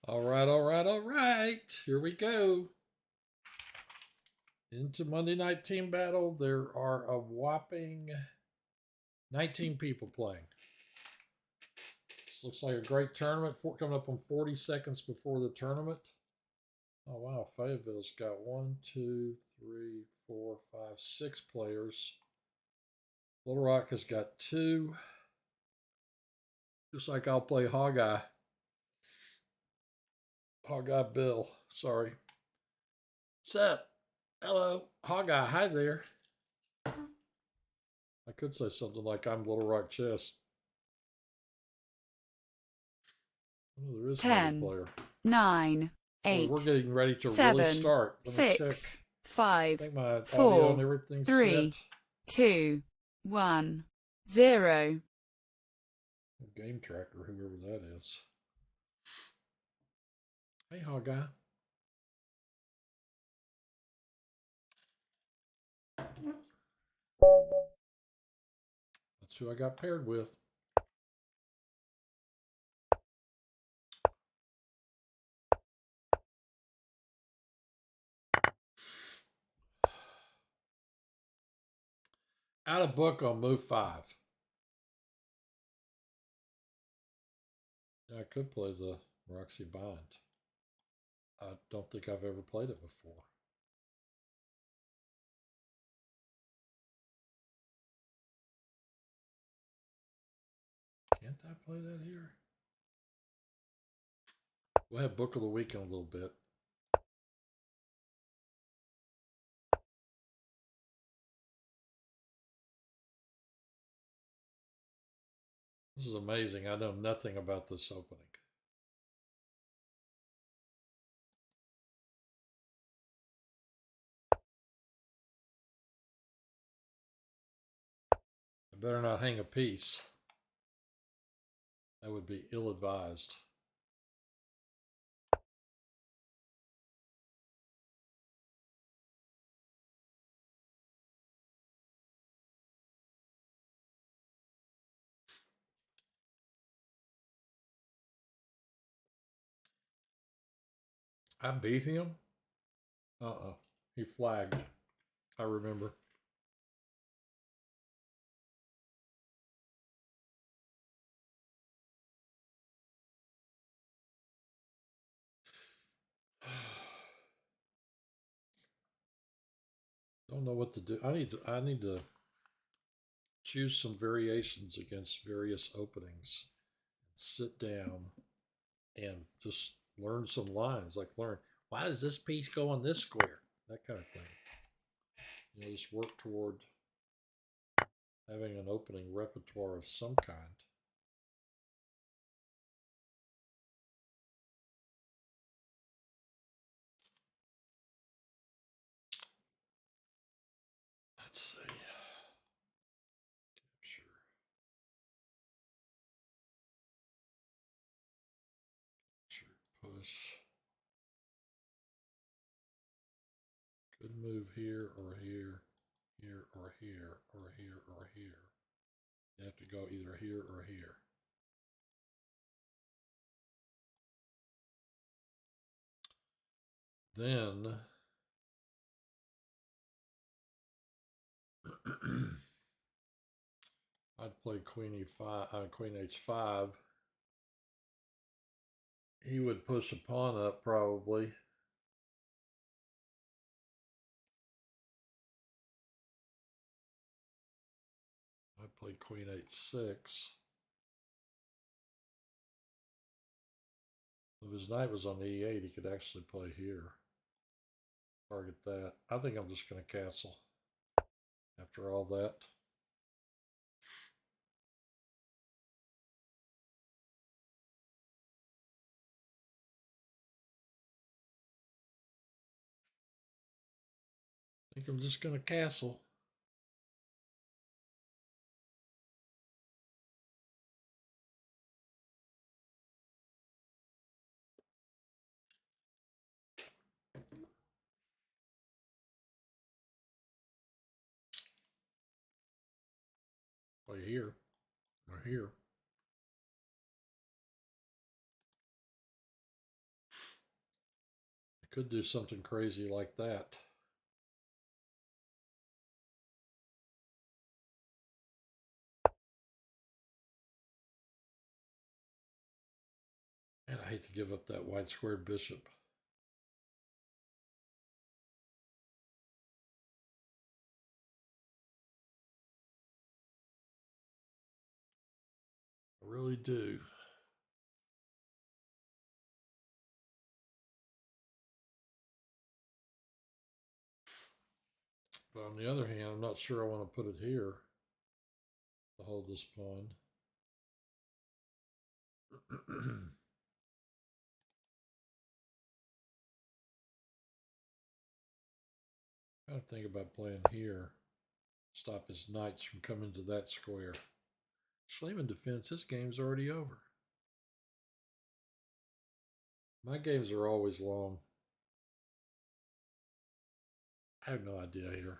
All right, all right, all right. Here we go. Into Monday Night Team Battle. There are a whopping 19 people playing. This looks like a great tournament. Coming up on 40 seconds before the tournament. Oh, wow. Fayetteville's got 1, 2, 3, 4, 5, 6 players. Little Rock has got 2. Just like I'll play Hog-Eye. Hog-Eye Bill. Sorry. Sup? Hello. Hog-Eye. Hi there. I could say something like I'm Little Rock Chess. Oh, there is another 10, player. 9, Oh, we're 8, getting ready to really 7, start. Let me check. 6, I 5, think my audio and 4, everything's 3, set. 2, 1, 0. Game tracker, whoever that is. Hey, Hog Guy. That's who I got paired with. Out of book on move 5. Yeah, I could play the Roxy Bind. I don't think I've ever played it before. Can't I play that here? We'll have book of the week in a little bit. This is amazing. I know nothing about this opening. I better not hang a piece. That would be ill advised. I beat him? He flagged. I remember. Don't know what to do. I need to choose some variations against various openings. Sit down and just learn some lines. Like learn, why does this piece go on this square? That kind of thing. Just work toward having an opening repertoire of some kind. Let's see. Capture. Capture. Push. Could move here or here, here or here, or here or here. You have to go either here or here. Then I'd play Queen E5, Queen H5. He would push a pawn up probably. I played Queen H6. If his knight was on E8, he could actually play here. Target that. I think I'm just going to castle after all that. I think I'm just going to castle. Play here or here. Could do something crazy like that. And I hate to give up that white squared bishop. I really do. But on the other hand, I'm not sure I want to put it here to hold this pawn. I gotta think about playing here. Stop his knights from coming to that square. Schliemann defense, this game's already over. My games are always long. I have no idea here.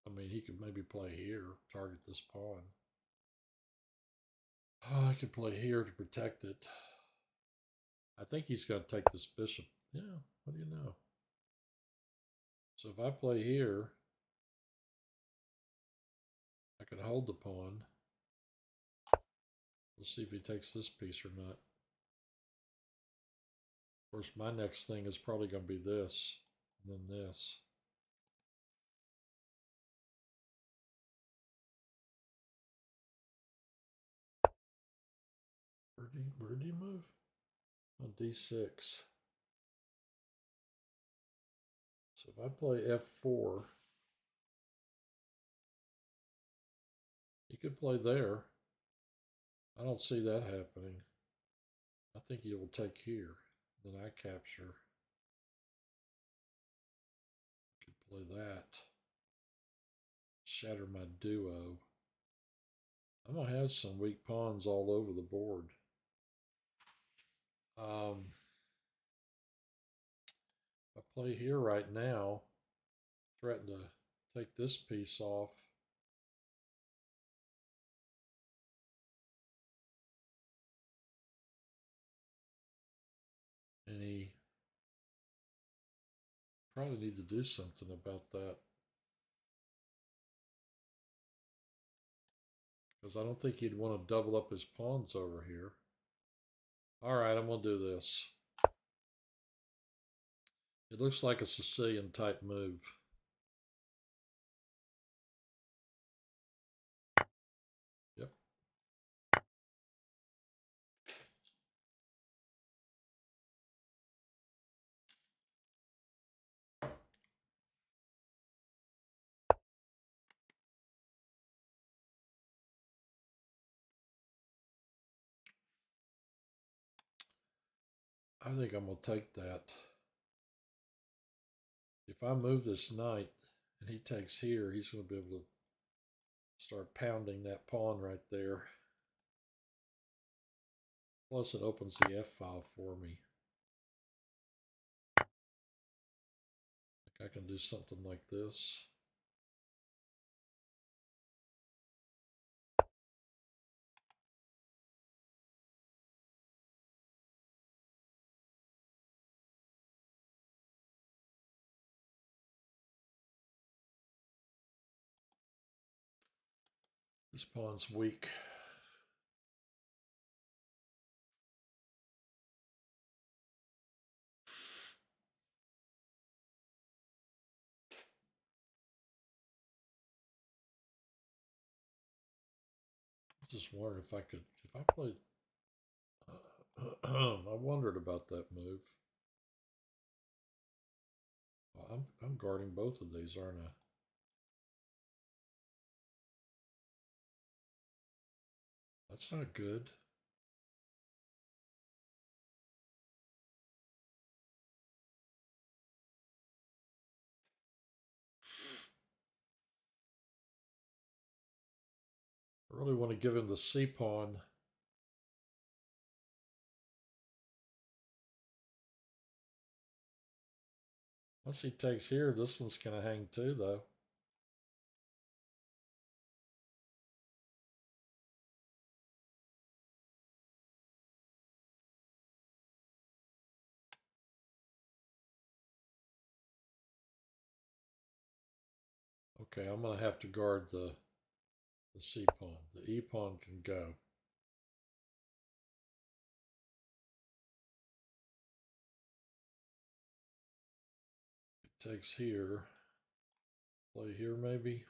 I mean, he could maybe play here, target this pawn. Oh, I could play here to protect it. I think he's going to take this bishop. Yeah, what do you know? So if I play here, I can hold the pawn. We'll see if he takes this piece or not. Of course, my next thing is probably going to be this, and then this. Where do you move? On d6. So if I play f4, he could play there. I don't see that happening. I think he will take here. Then I capture. Could play that. Shatter my duo. I'm going to have some weak pawns all over the board. If I play here right now, threaten to take this piece off. And he probably need to do something about that. Because I don't think he'd want to double up his pawns over here. All right, I'm going to do this. It looks like a Sicilian type move. Yep. I think I'm going to take that. If I move this knight and he takes here, he's going to be able to start pounding that pawn right there. Plus, it opens the F file for me. I can do something like this. This pawn's weak. I just wondered if I could, if I played, I wondered about that move. Well, I'm guarding both of these, aren't I? That's not good. I really want to give him the C pawn. Once he takes here, this one's going to hang too, though. Okay, I'm going to have to guard the C pawn. The E pawn can go. It takes here. Play here maybe.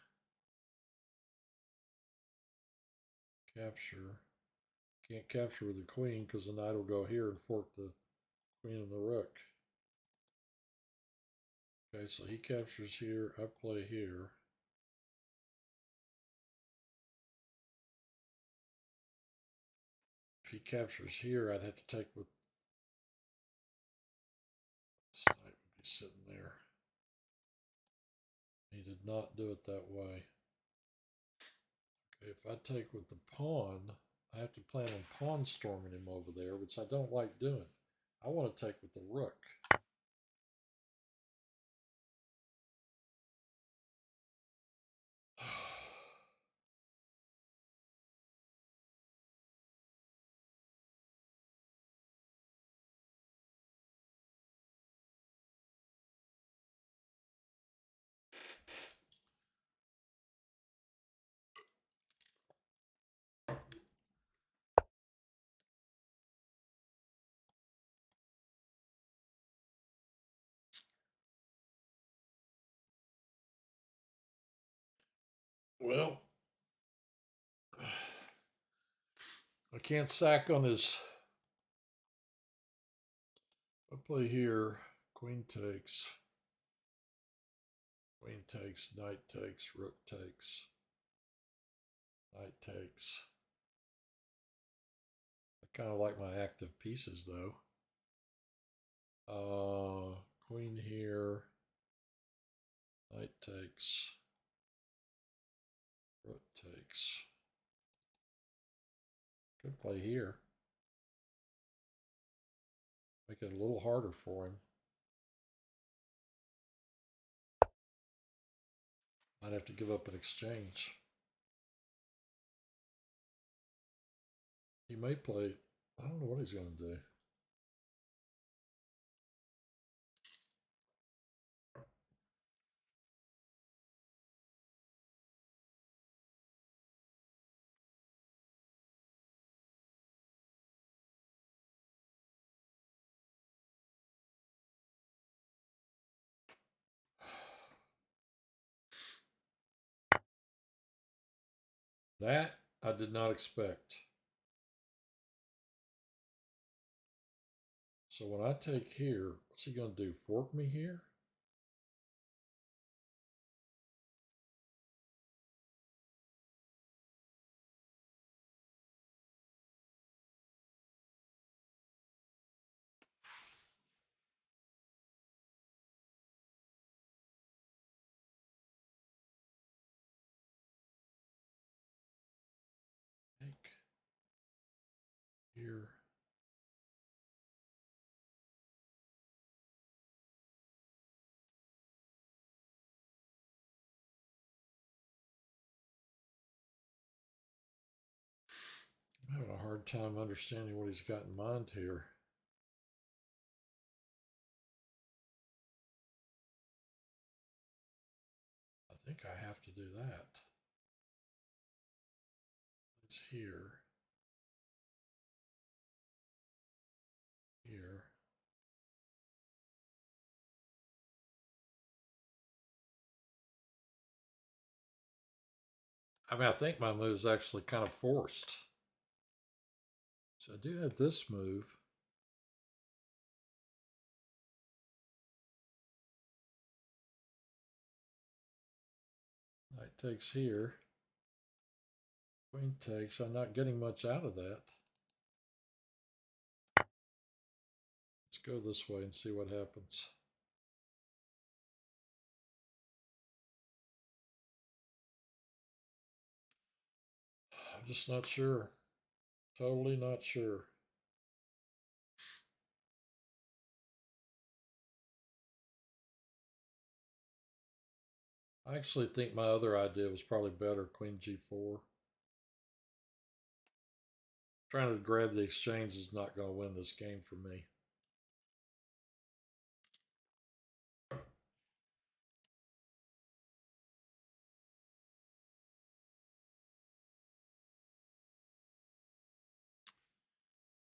Capture. Can't capture with the queen because the knight will go here and fork the queen and the rook. Okay, so he captures here. I play here. If he captures here, I'd have to take with this knight would be sitting there. He did not do it that way. Okay, if I take with the pawn, I have to plan on pawn storming him over there, which I don't like doing. I want to take with the rook. Well, I can't sack on his. I play here. Queen takes. Queen takes. Knight takes. Rook takes. Knight takes. I kind of like my active pieces though. Queen here. Knight takes. Rook takes. Could play here. Make it a little harder for him. Might have to give up an exchange. He may play. I don't know what he's going to do. That I did not expect. So when I take here, what's he going to do? Fork me here? Take here. I'm having a hard time understanding what he's got in mind here. I think I have to do that. It's here. Here. I mean, I think my move is actually kind of forced. So I do have this move. Knight takes here. Queen takes. I'm not getting much out of that. Let's go this way and see what happens. I'm just not sure. Totally not sure. I actually think my other idea was probably better, Queen G4. Trying to grab the exchange is not going to win this game for me.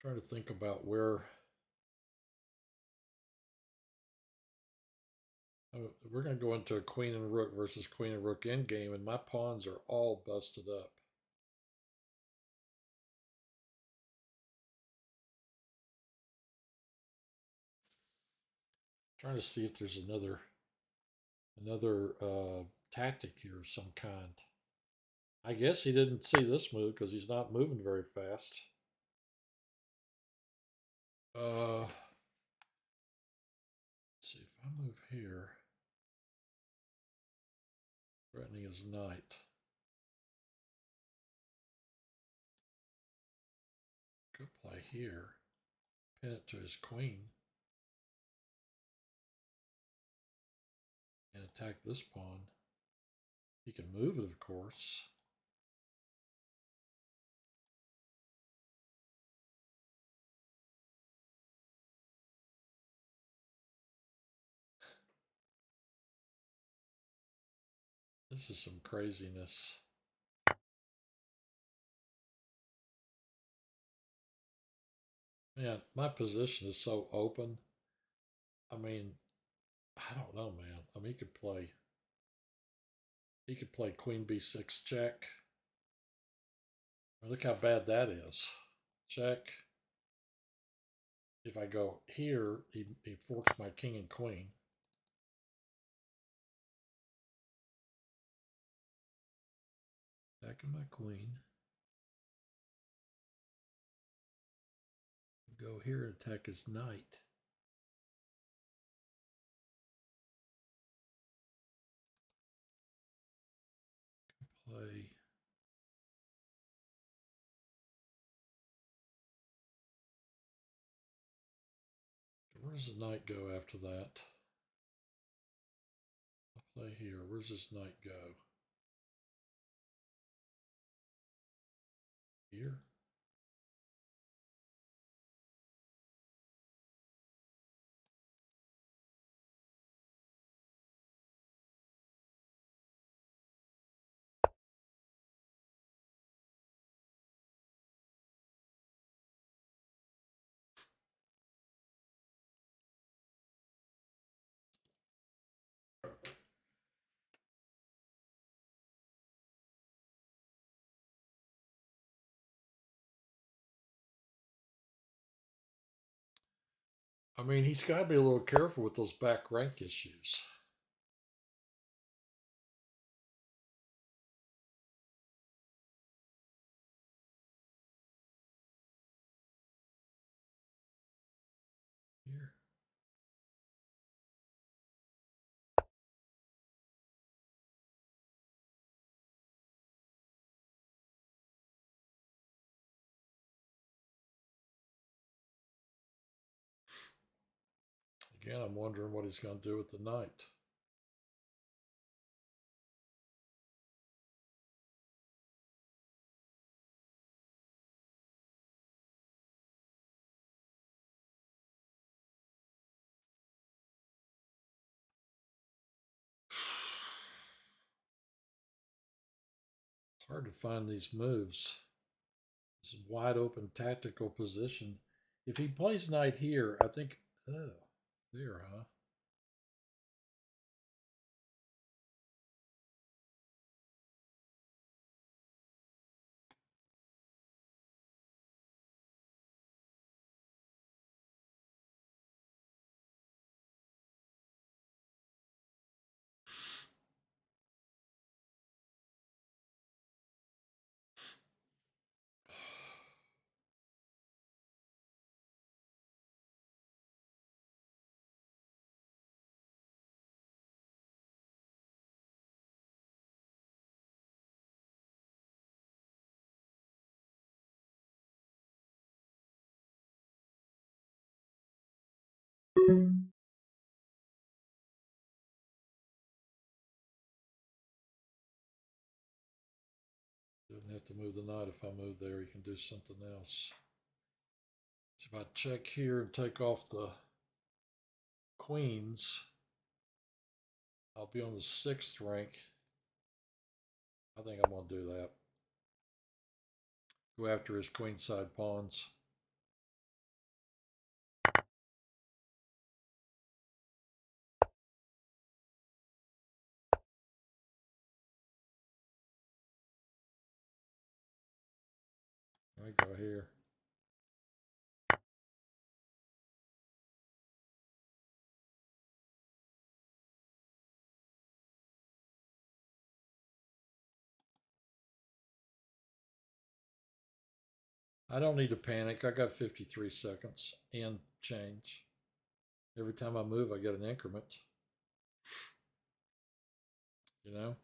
Trying to think about where we're going to go into a queen and rook versus queen and rook endgame, and my pawns are all busted up. Trying to see if there's another tactic here of some kind. I guess he didn't see this move because he's not moving very fast. Let's see if I move here, threatening his knight. Could play here, pin it to his queen, and attack this pawn. He can move it, of course. This is some craziness. Man, my position is so open. I mean, I don't know, man. I mean, he could play queen b6 check. Look how bad that is. Check. If I go here, he forks my king and queen. Attacking my queen. Go here and attack his knight. Play. Where does the knight go after that? I'll play here. Where's this knight go? Here? I mean, he's got to be a little careful with those back rank issues. Here. Again, I'm wondering what he's going to do with the knight. It's hard to find these moves. This wide open tactical position. If he plays knight here, I think, oh, there, huh? Doesn't have to move the knight. If I move there, he can do something else. So if I check here and take off the queens, I'll be on the 6th rank. I think I'm going to do that. Go after his queenside pawns. I go here. I don't need to panic. I got 53 seconds and change. Every time I move, I get an increment. You know?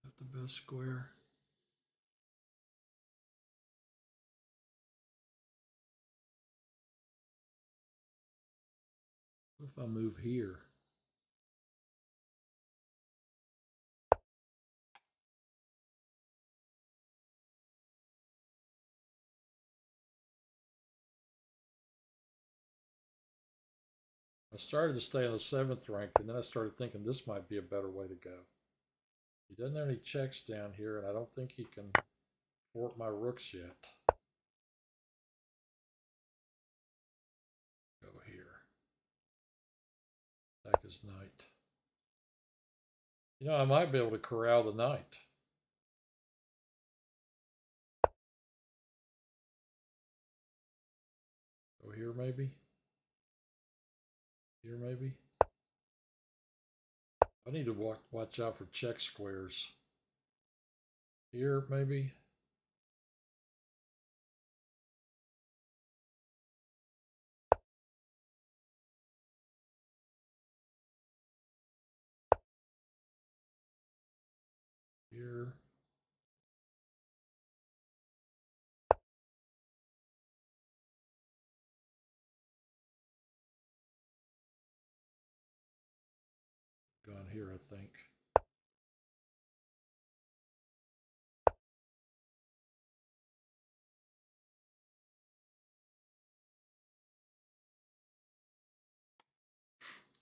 Is that the best square? What if I move here? I started to stay in the 7th rank, and then I started thinking this might be a better way to go. He doesn't have any checks down here, and I don't think he can fort my rooks yet. Go here. Attack his knight. You know, I might be able to corral the knight. Go here, maybe? Here, maybe? I need to watch out for check squares. Here, maybe? Here. Gone here, I think.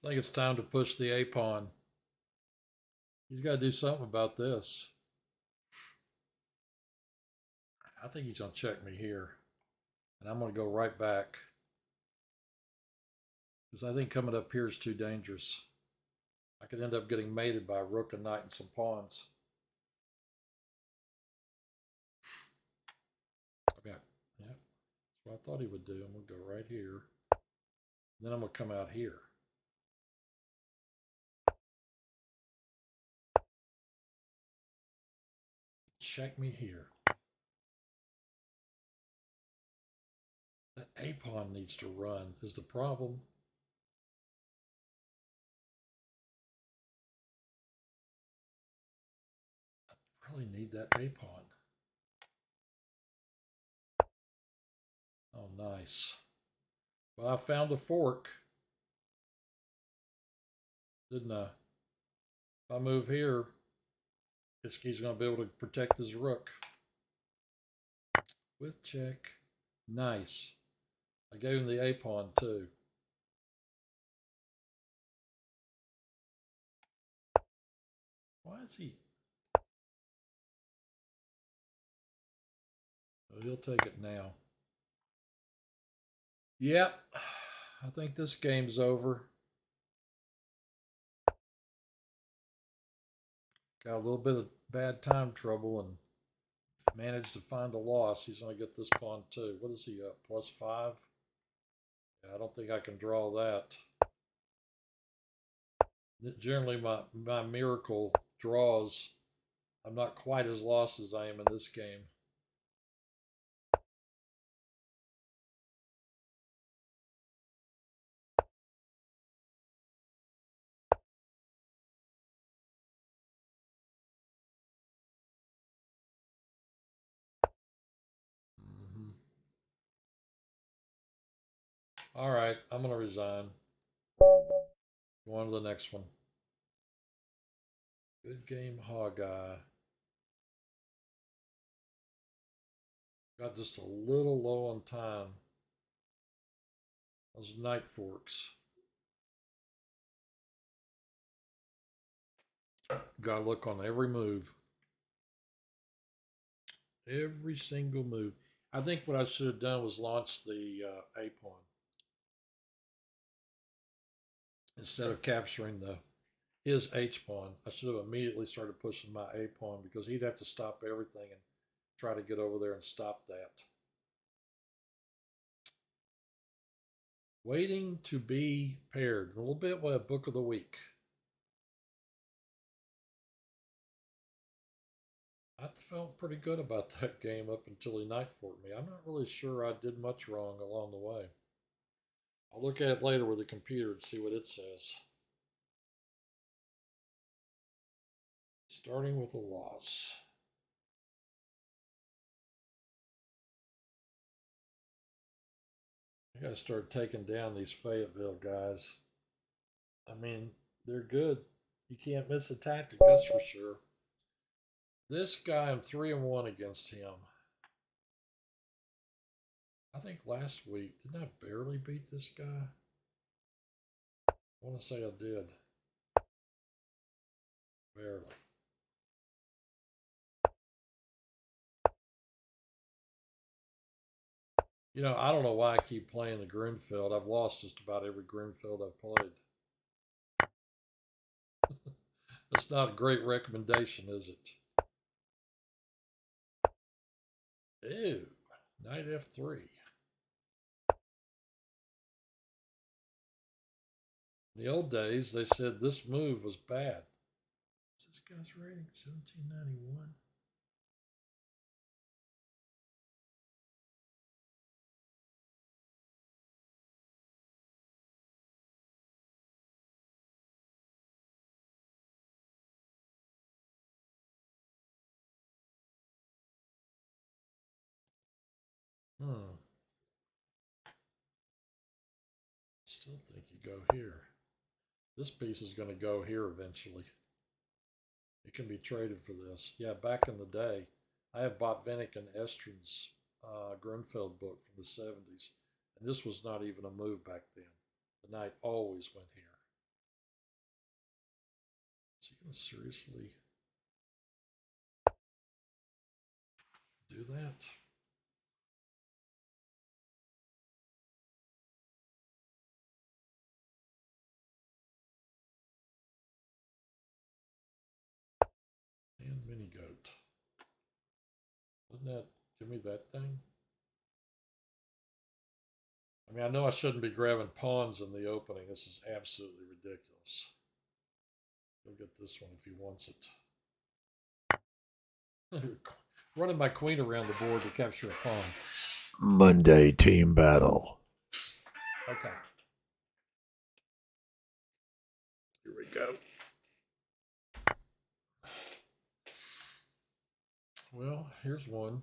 I think it's time to push the A pawn. He's got to do something about this. I think he's going to check me here. And I'm going to go right back. Because I think coming up here is too dangerous. I could end up getting mated by a rook, a knight, and some pawns. Okay, yeah, that's what I thought he would do. I'm going to go right here. Then I'm going to come out here. Check me here. That A pawn needs to run is the problem. I really need that A pawn. Oh, nice. Well, I found a fork. Didn't I? If I move here, he's going to be able to protect his rook. With check. Nice. I gave him the A pawn too. Why is he? Oh, he'll take it now. Yep. I think this game's over. Got a little bit of bad time trouble and managed to find a loss. He's going to get this pawn too. What is he up? +5? Yeah, I don't think I can draw that. Generally, my miracle draws. I'm not quite as lost as I am in this game. All right, I'm going to resign. Go on to the next one. Good game, Hog-Eye. Got just a little low on time. Those knight forks. Gotta look on every move. Every single move. I think what I should have done was launch the A pawn instead of capturing his H pawn. I should have immediately started pushing my A pawn because he'd have to stop everything and try to get over there and stop that. Waiting to be paired. A little bit with a book of the week. I felt pretty good about that game up until he knight forked me. I'm not really sure I did much wrong along the way. I'll look at it later with the computer and see what it says. Starting with a loss. I gotta start taking down these Fayetteville guys. I mean, they're good. You can't miss a tactic, that's for sure. This guy, I'm 3-1 against him. I think last week, didn't I barely beat this guy? I want to say I did. Barely. You know, I don't know why I keep playing the Grunfeld. I've lost just about every Grunfeld I've played. That's not a great recommendation, is it? Ew. Knight F3. In the old days, they said this move was bad. What's this guy's rating? 1791. Still think you go here. This piece is going to go here eventually. It can be traded for this. Yeah, back in the day, I have Botvinnik and Estrin's Grunfeld book from the 70s, and this was not even a move back then. The knight always went here. Is he going to seriously do that? And mini goat. Doesn't that give me that thing? I mean, I know I shouldn't be grabbing pawns in the opening. This is absolutely ridiculous. He'll get this one if he wants it. Running my queen around the board to capture a pawn. Monday team battle. Okay. Here we go. Well, here's one.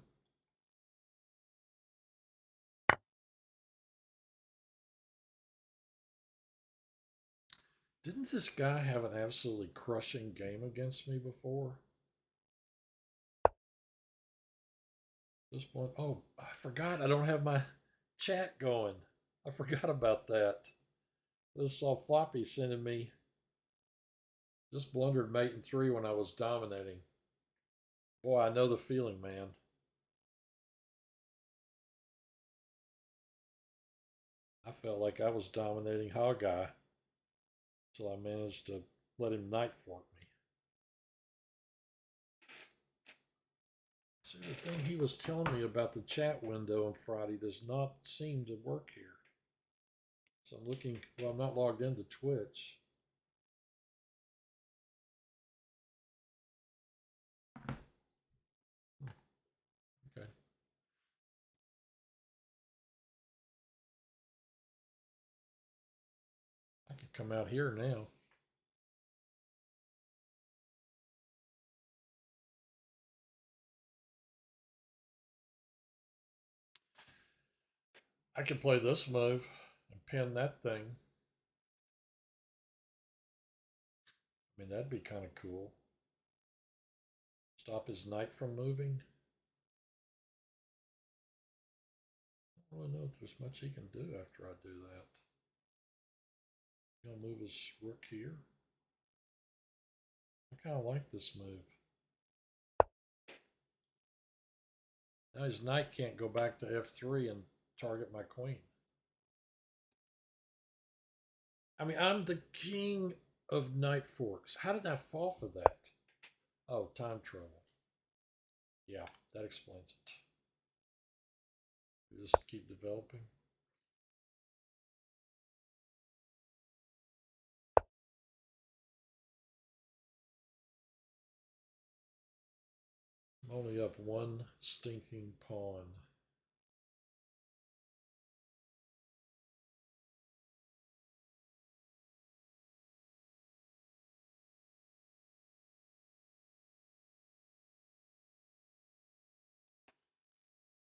Didn't this guy have an absolutely crushing game against me before? This one, oh, I forgot. I don't have my chat going. I forgot about that. This is all floppy sending me. Just blundered mate in 3 when I was dominating. Boy, I know the feeling, man. I felt like I was dominating Hogeye until I managed to let him knight fork me. See, the thing he was telling me about the chat window on Friday does not seem to work here. So I'm looking, well, I'm not logged into Twitch. Okay. I can come out here now. I can play this move and pin that thing. I mean, that'd be kind of cool. Stop his knight from moving. I don't really know if there's much he can do after I do that. He'll move his rook here. I kind of like this move. Now his knight can't go back to f3 and target my queen. I mean, I'm the king of knight forks. How did I fall for that? Oh, time travel. Yeah, that explains it. We just keep developing. I'm only up one stinking pawn.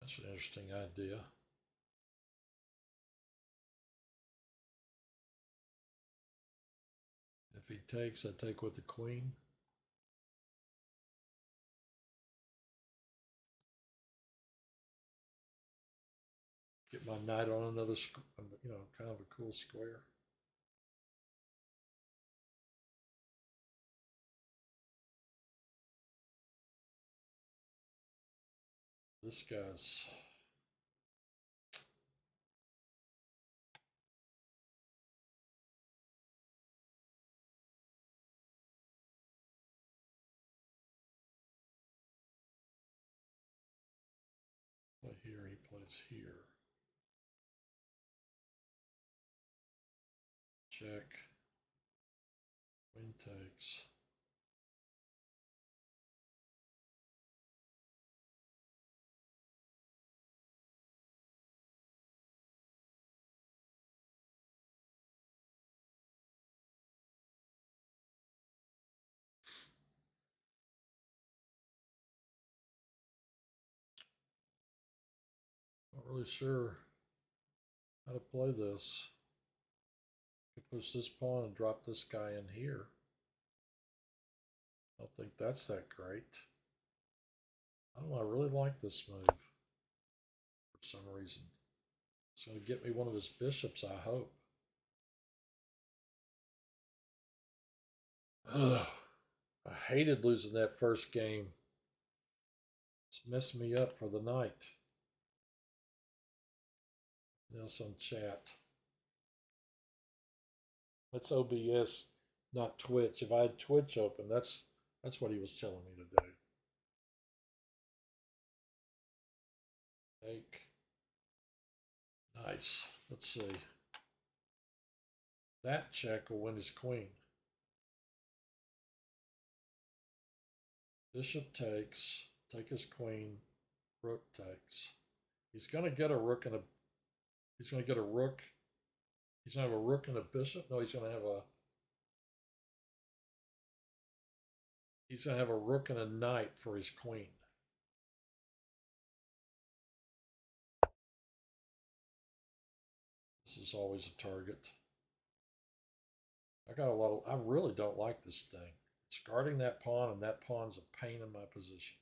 That's an interesting idea. If he takes, I take with the queen. Get my knight on another, kind of a cool square. This guy's play here, he plays here. Check. Queen takes. Not really sure how to play this. I could push this pawn and drop this guy in here. I don't think that's that great. I don't know, I really like this move for some reason. It's going to get me one of his bishops, I hope. Ugh. I hated losing that first game. It's messed me up for the night. Nelson chat. That's OBS, not Twitch. If I had Twitch open, that's what he was telling me to do. Take. Nice. Let's see. That check will win his queen. Bishop takes. Take his queen. Rook takes. He's going to get a rook and a. He's going to get a rook. He's going to have a rook and a bishop. No, he's going to have a. He's going to have a rook and a knight for his queen. This is always a target. I got a lot of. I really don't like this thing. It's guarding that pawn, and that pawn's a pain in my position.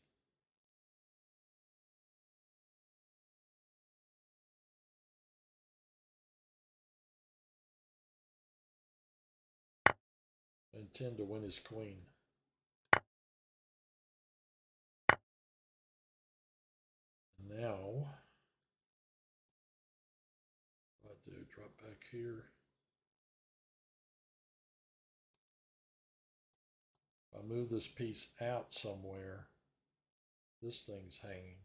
I intend to win his queen. Now, what do I do? Drop back here. If I move this piece out somewhere, this thing's hanging.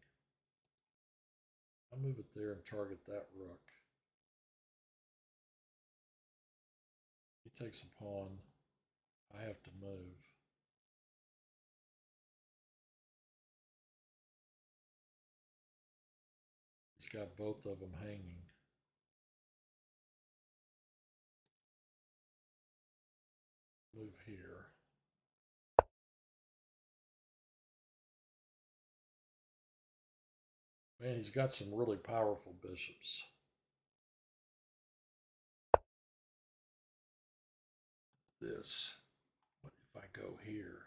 I move it there and target that rook. He takes a pawn. I have to move. He's got both of them hanging. Move here. Man, he's got some really powerful bishops. This. What if I go here?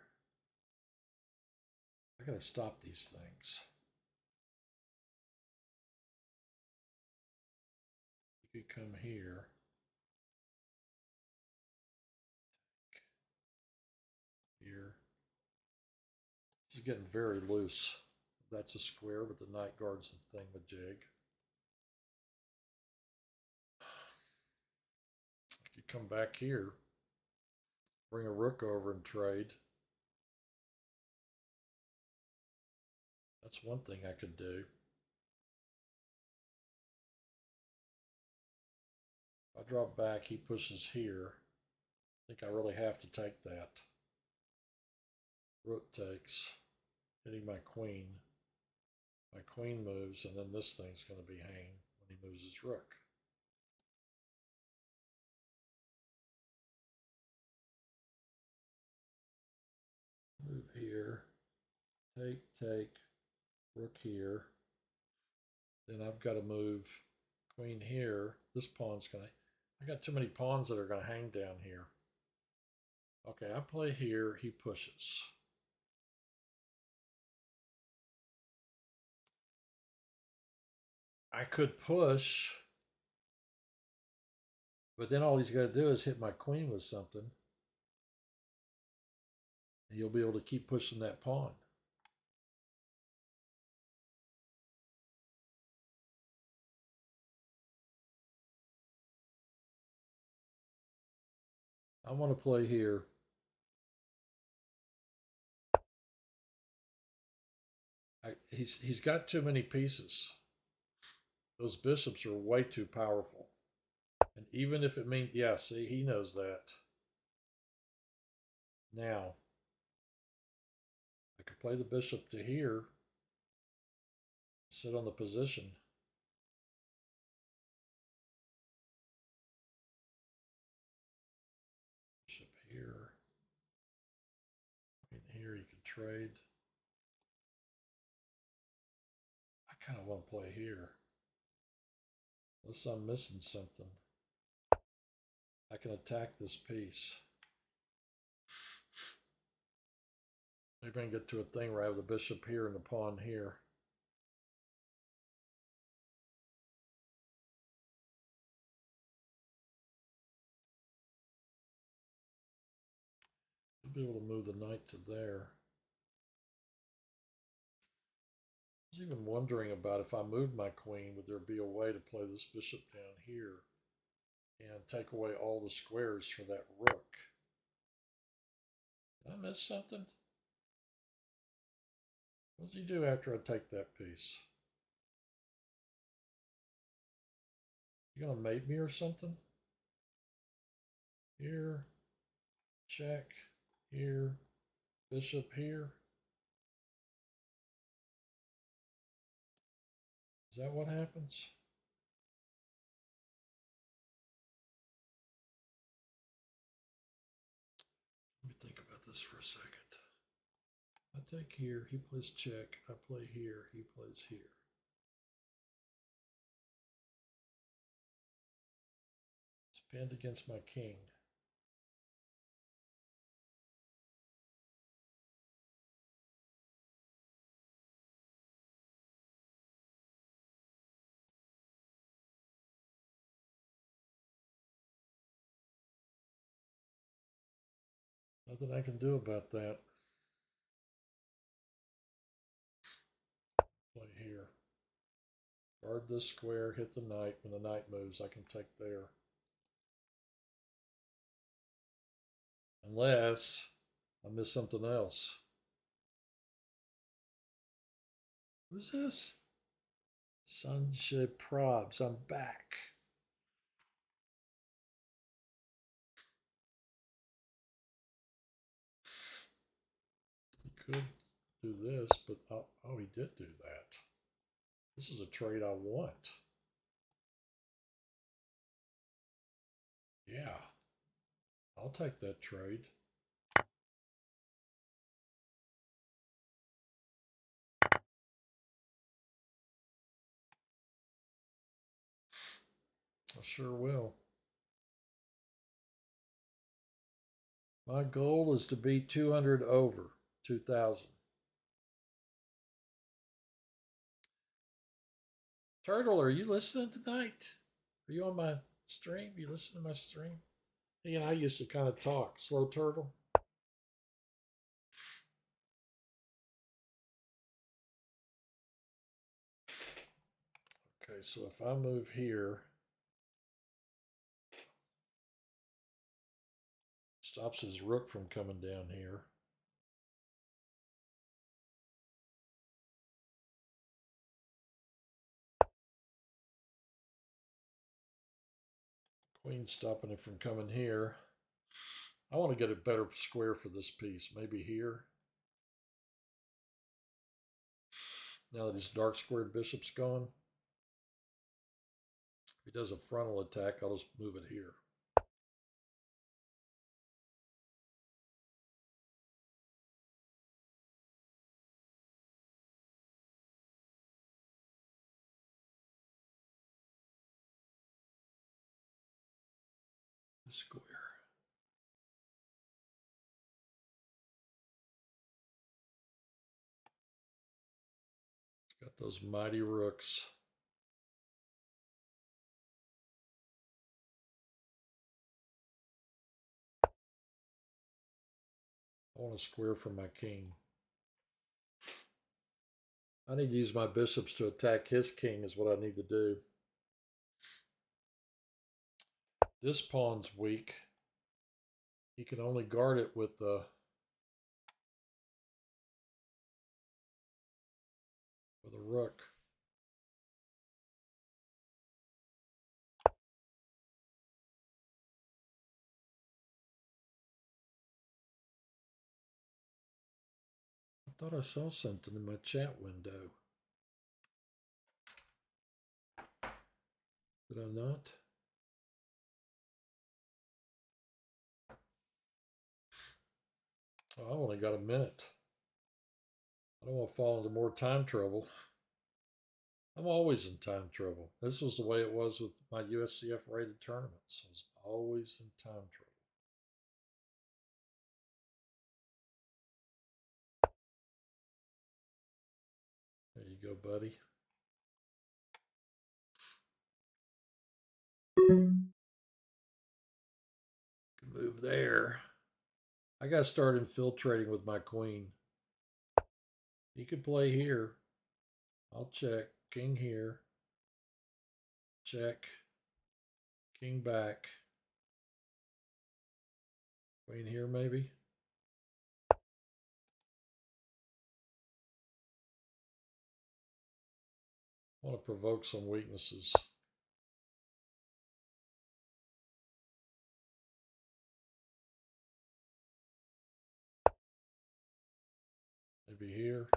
I gotta stop these things. You could come here. Here. getting very loose. That's a square, but the knight guards the thingamajig. If you come back here, bring a rook over and trade. That's one thing I could do. If I drop back, he pushes here. I think I really have to take that. Rook takes, hitting my queen. My queen moves, and then this thing's going to be hanged when he moves his rook. Move here. Take. Rook here. Then I've got to move queen here. This pawn's going to... I got too many pawns that are going to hang down here. Okay, I play here. He pushes. I could push, but then all he's got to do is hit my queen with something. And you'll be able to keep pushing that pawn. I want to play here. He's got too many pieces. Those bishops are way too powerful. And even if it means, yeah, see, he knows that. Now, I could play the bishop to here, sit on the position. Bishop here. In here, you can trade. I kind of want to play here. Unless I'm missing something. I can attack this piece. Maybe I can get to a thing where I have the bishop here and the pawn here. I'll be able to move the knight to there. I was even wondering about if I moved my queen, would there be a way to play this bishop down here and take away all the squares for that rook? Did I miss something? What does he do after I take that piece? You gonna mate me or something? Here, check, here, bishop here. Is that what happens? Let me think about this for a second. I take here, he plays check. I play here, he plays here. It's pinned against my king. Nothing I can do about that. Play here. Guard this square, hit the knight. When the knight moves, I can take there. Unless I miss something else. Who's this? Sanjay Probs. I'm back. He could do this, but oh, he did do that. This is a trade I want. Yeah, I'll take that trade. I sure will. My goal is to be 200 over 2,000. Turtle, are you listening tonight? Are you on my stream? You listen to my stream? He and I used to kind of talk. Slow Turtle. Okay, so if I move here, stops his rook from coming down here. Queen stopping it from coming here. I want to get a better square for this piece. Maybe here. Now that his dark squared bishop's gone. If he does a frontal attack, I'll just move it here. The square. It's got those mighty rooks. I want a square for my king. I need to use my bishops to attack his king is what I need to do. This pawn's weak. He can only guard it with the rook. I thought I saw something in my chat window. Did I not? Oh, I've only got a minute. I don't want to fall into more time trouble. I'm always in time trouble. This was the way it was with my USCF rated tournaments. I was always in time trouble. There you go, buddy. Move there. I got to start infiltrating with my queen. He could play here. I'll check. King here. Check. King back. Queen here, maybe. I want to provoke some weaknesses. Maybe here.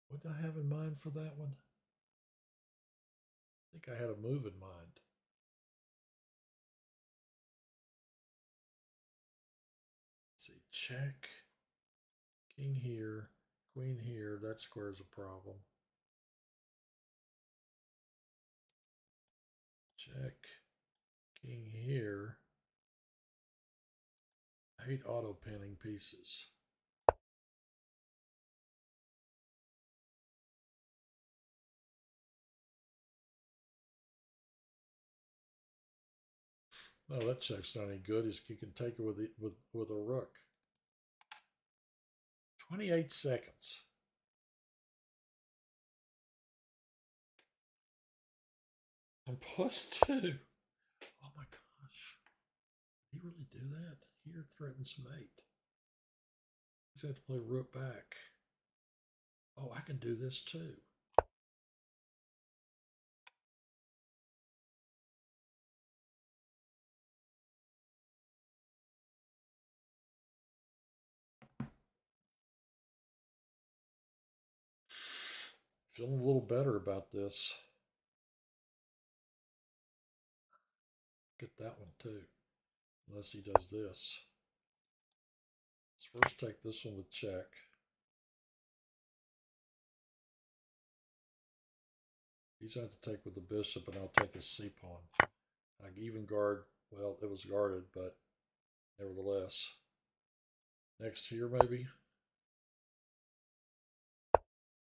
What did I have in mind for that one? I think I had a move in mind. Let's see, check. King here, queen here. That square's a problem. Check. King here. I hate auto pinning pieces. No, that check's not any good. He can take it with a rook. 28 seconds. And +2. Oh my gosh. Did he really do that? Here threatens mate. He's got to play rook back. Oh, I can do this too. Feeling a little better about this. Get that one too. Unless he does this. Let's first take this one with check. He's going to take with the bishop, and I'll take his c-pawn. Like even guard, well, it was guarded, but nevertheless. Next here, maybe.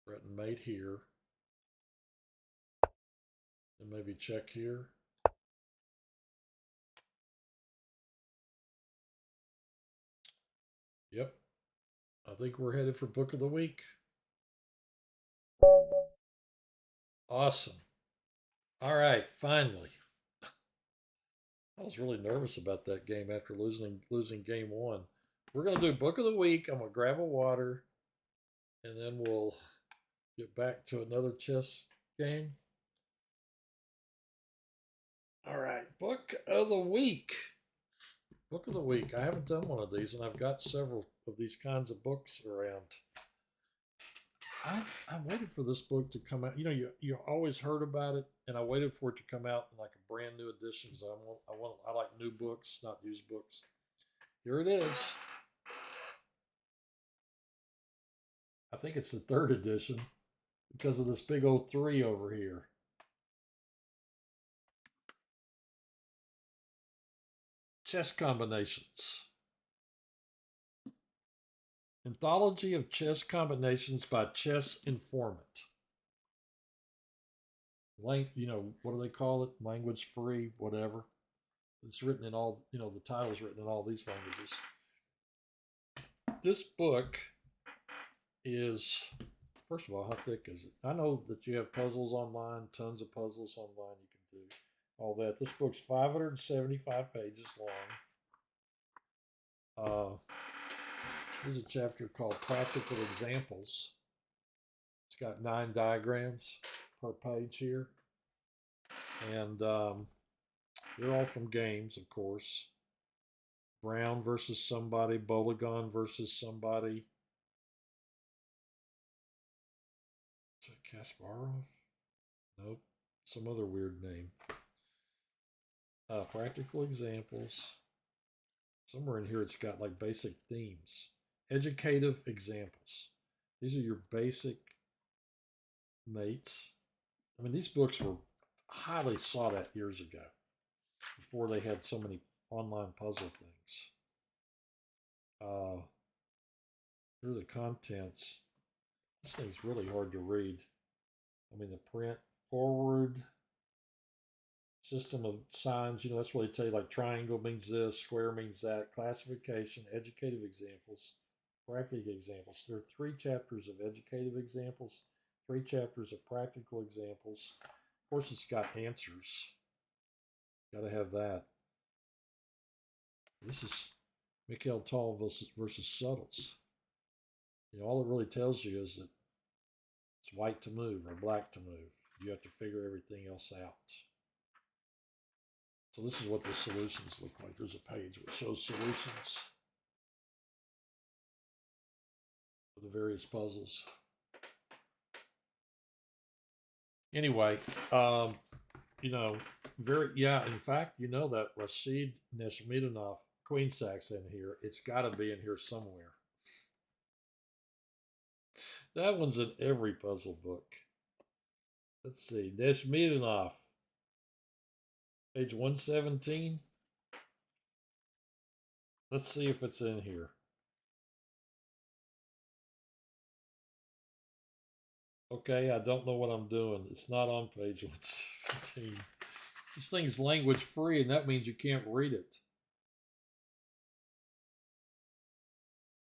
Threaten mate here. And maybe check here. Yep. I think we're headed for book of the week. Awesome. All right, finally. I was really nervous about that game after losing game one. We're gonna do book of the week. I'm gonna grab a water, and then we'll get back to another chess game. All right, book of the week. Book of the week. I haven't done one of these, and I've got several of these kinds of books around. I waited for this book to come out. You know, you always heard about it, and I waited for it to come out in like a brand new edition because I like new books, not used books. Here it is. I think it's the third edition because of this big old 3 over here. Chess Combinations. Anthology of Chess Combinations by Chess Informant. You know, what do they call it? Language free, whatever. It's written in all, you know, the title's written in all these languages. This book is, first of all, how thick is it? I know that you have puzzles online, tons of puzzles online you can do, all that. This book's 575 pages long. There's a chapter called Practical Examples. It's got 9 diagrams per page here. And they're all from games, of course. Brown versus somebody, Bologon versus somebody. Is that Kasparov? Nope. Some other weird name. Practical examples. Somewhere in here it's got like basic themes. Educative examples. These are your basic mates. I mean, these books were highly sought out years ago before they had so many online puzzle things. Here are the contents. This thing's really hard to read. I mean, the print, forward, system of signs, you know, that's what they tell you, like triangle means this, square means that, classification, educative examples, practical examples. There are 3 chapters of educative examples, 3 chapters of practical examples. Of course, it's got answers. Got to have that. This is Mikhail Tal versus Suttles. You know, all it really tells you is that it's white to move or black to move. You have to figure everything else out. So this is what the solutions look like. There's a page which shows solutions for the various puzzles. Anyway, you know, in fact, you know that Rashid Neshmidinov Queen Sack's in here. It's got to be in here somewhere. That one's in every puzzle book. Let's see, Neshmidinov, page 117. Let's see if it's in here. Okay, I don't know what I'm doing. It's not on page 117. This thing's language free, and that means you can't read it.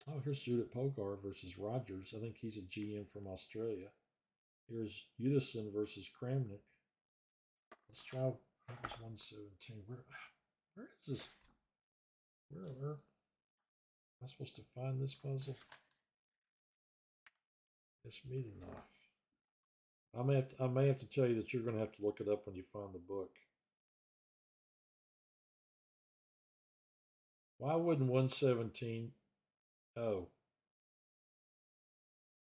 Oh, here's Judith Pogar versus Rogers. I think he's a GM from Australia. Here's Udison versus Kramnik. Let's try, that was 117. Where is this? Where on earth am I supposed to find this puzzle? It's meeting off. I may have to tell you that you're going to have to look it up when you find the book. Why wouldn't 117? Oh,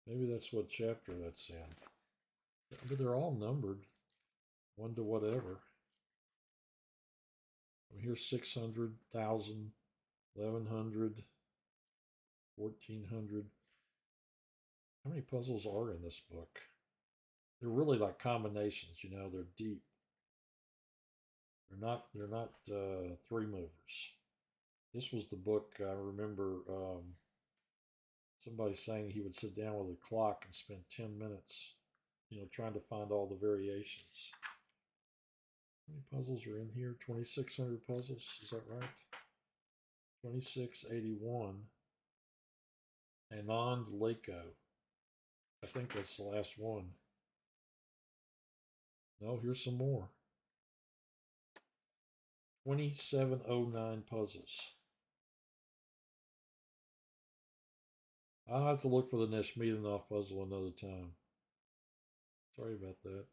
maybe that's what chapter that's in. But they're all numbered, 1 to whatever. Here's 600, 1,000, 1,100, 1,400. How many puzzles are in this book? They're really like combinations, you know, they're deep. They're not three movers. This was the book I remember somebody saying he would sit down with a clock and spend 10 minutes, trying to find all the variations. How many puzzles are in here? 2,600 puzzles, is that right? 2681. Anand Lako. I think that's the last one. No, here's some more. 2709 puzzles. I'll have to look for the Neshmedinov puzzle another time. Sorry about that.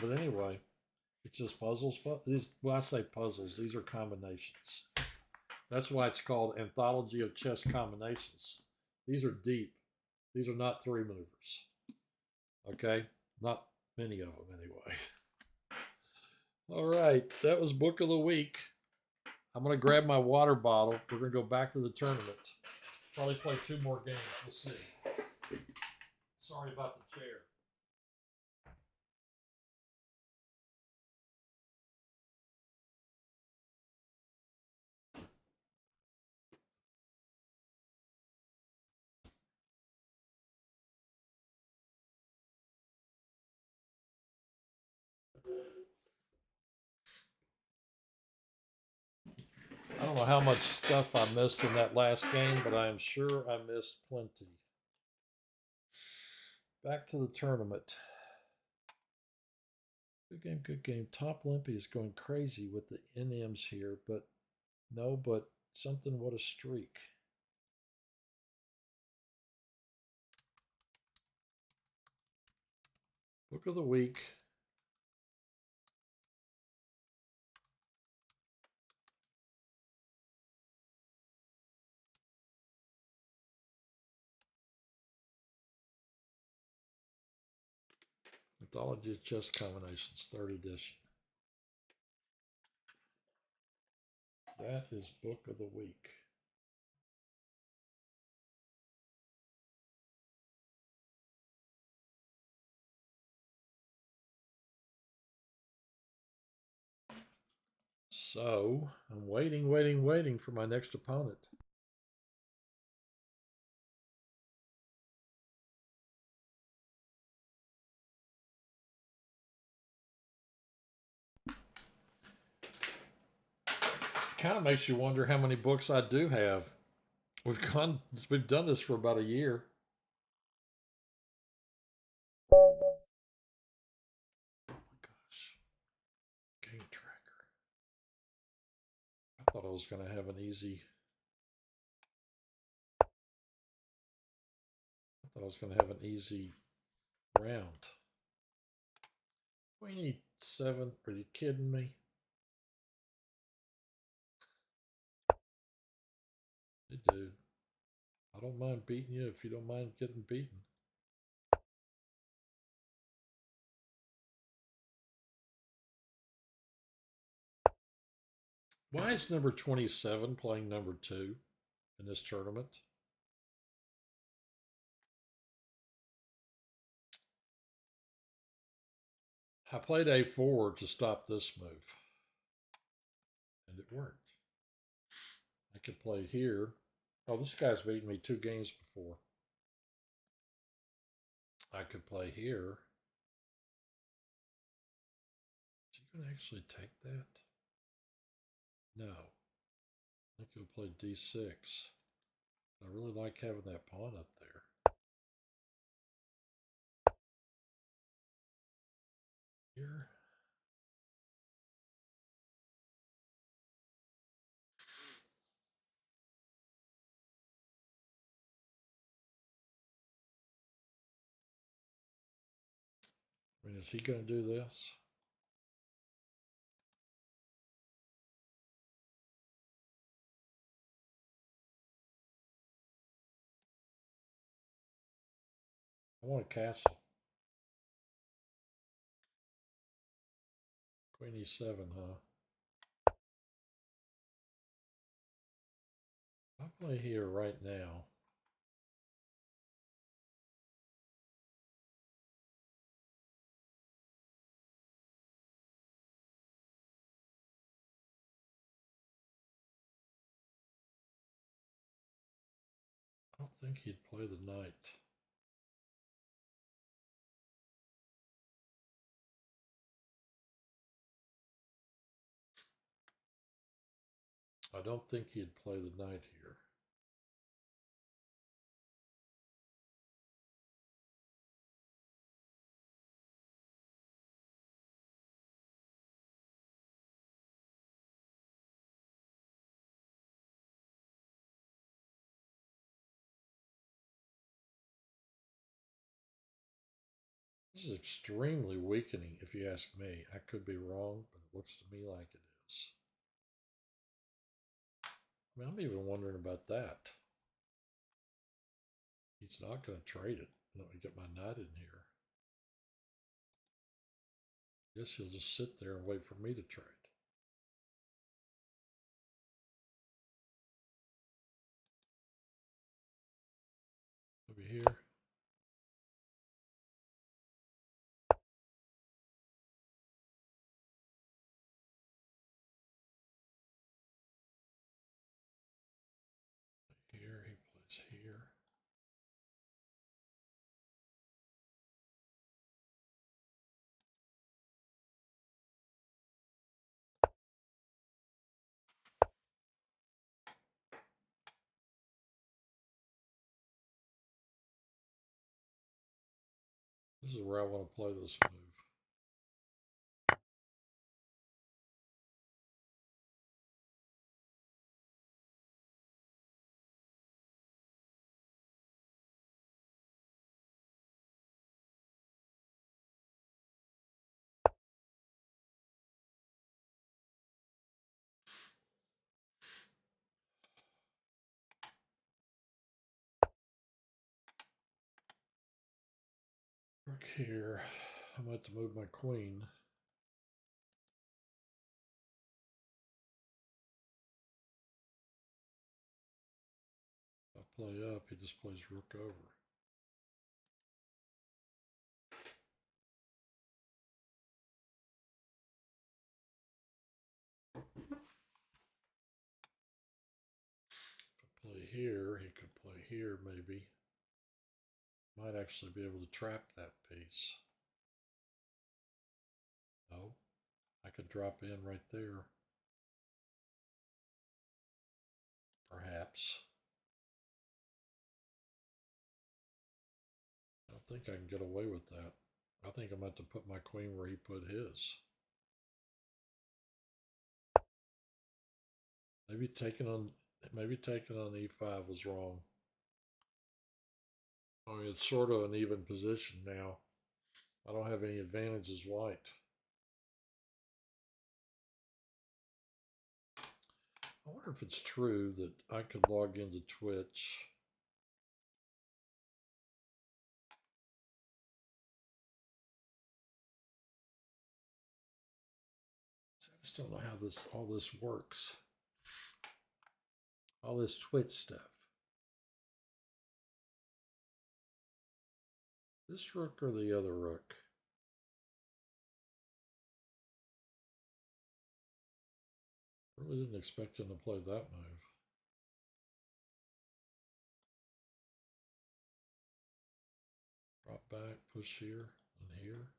But anyway, it's just puzzles. When I say puzzles, these are combinations. That's why it's called Anthology of Chess Combinations. These are deep. These are not three movers. Okay? Not many of them, anyway. All right, that was Book of the Week. I'm going to grab my water bottle. We're going to go back to the tournament. Probably play 2 more games. We'll see. Sorry about the chair. I don't know how much stuff I missed in that last game, but I am sure I missed plenty. Back to the tournament. Good game, good game. Top Limpy is going crazy with the NMs here, but something, what a streak. Book of the Week. Anthology of Chess Combinations, 3rd edition. That is Book of the Week. So, I'm waiting for my next opponent. Kind of makes you wonder how many books I do have. We've done this for about a year. Oh my gosh. Game tracker. I thought I was going to have an easy. Round. We need 7. Are you kidding me? Hey, dude. I don't mind beating you if you don't mind getting beaten. Why is number 27 playing number 2 in this tournament? I played A4 to stop this move. And it worked. I could play here. Oh, this guy's beaten me 2 games before. I could play here. Is he going to actually take that? No. I think he'll play D6. I really like having that pawn up there. Here. I mean, is he going to do this? I want a castle. Queen E7, huh? I'll play here right now. think he'd play the knight. I don't think he'd play the knight here. This is extremely weakening, if you ask me. I could be wrong, but it looks to me like it is. I mean, I'm even wondering about that. He's not going to trade it. Let me get my knight in here. Guess he'll just sit there and wait for me to trade. Maybe here. Here, he plays here. This is where I want to play this move. Rook here. I'm about to move my queen. If I play up, he just plays rook over. If I play here, he could play here maybe. Might actually be able to trap that piece. No, I could drop in right there. Perhaps. I don't think I can get away with that. I think I'm about to put my queen where he put his. Maybe taking on e5 was wrong. I mean, it's sort of an even position now. I don't have any advantage as white. I wonder if it's true that I could log into Twitch. I just don't know how all this works. All this Twitch stuff. This rook or the other rook? Really didn't expect him to play that move. Drop back, push here and here.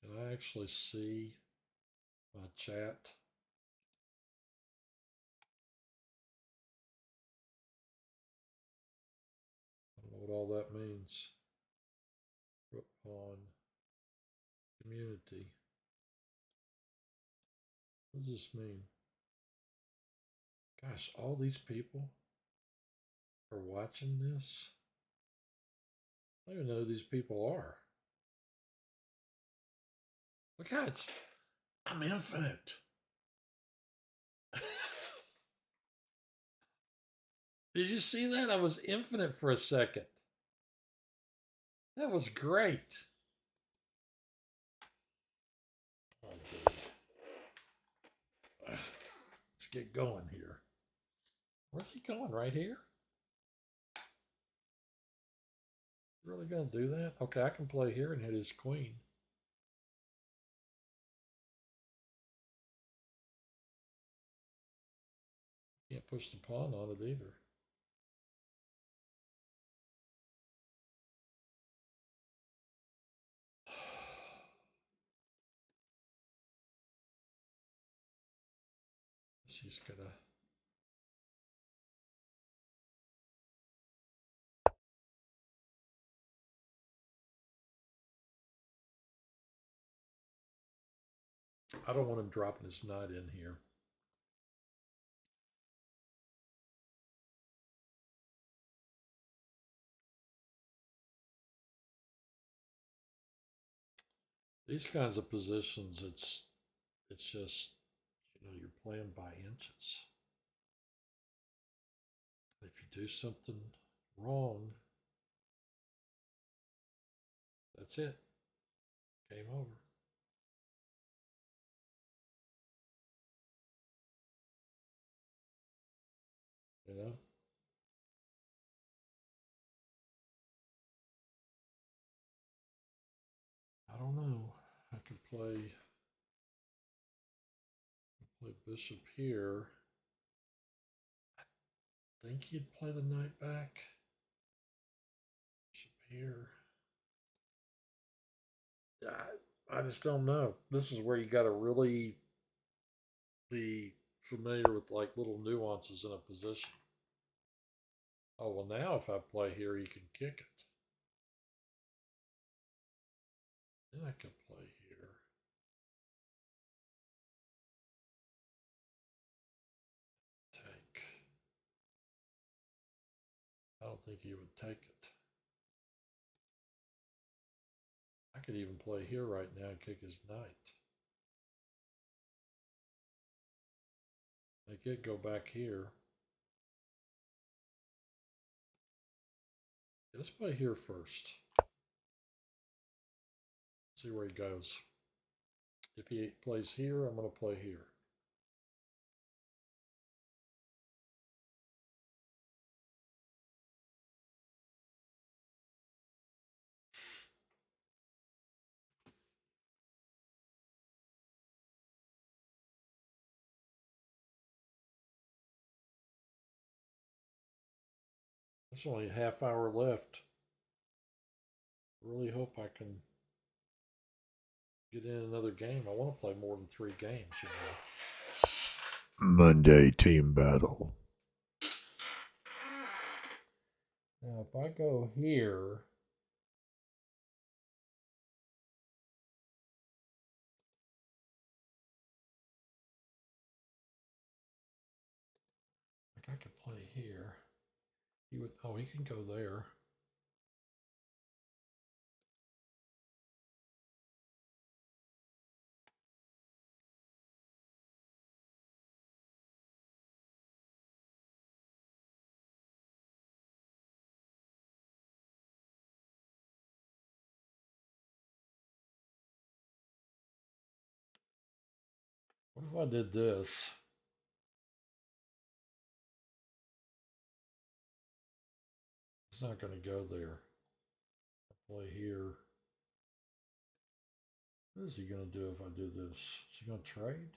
Can I actually see my chat? I don't know what all that means. Rook pawn. Community. What does this mean? Gosh, all these people are watching this? I don't even know who these people are. Look how I'm infinite. Did you see that? I was infinite for a second. That was great. Oh, let's get going here. Where's he going? Right here? Really gonna do that? Okay, I can play here and hit his queen. Can't push the pawn on it either. She's gonna. I don't want him dropping his knight in here. These kinds of positions, it's just, you know, you're playing by inches. If you do something wrong, that's it. Game over. You know? I don't know. I could play bishop here. I think he'd play the knight back. Bishop here. I just don't know. This is where you got to really be familiar with like little nuances in a position. Oh, well, now if I play here, he can kick it. Then I can play here. Take. I don't think he would take it. I could even play here right now and kick his knight. Make it go back here. Let's play here first. See where he goes. If he plays here, I'm going to play here. There's only a half hour left. Really hope I can get in another game. I want to play more than 3 games, you know. Monday Team Battle. Now, if I go here, like I could play here. He would. Oh, he can go there. What if I did this? It's not going to go there. I'll play here. What is he going to do if I do this? Is he going to trade?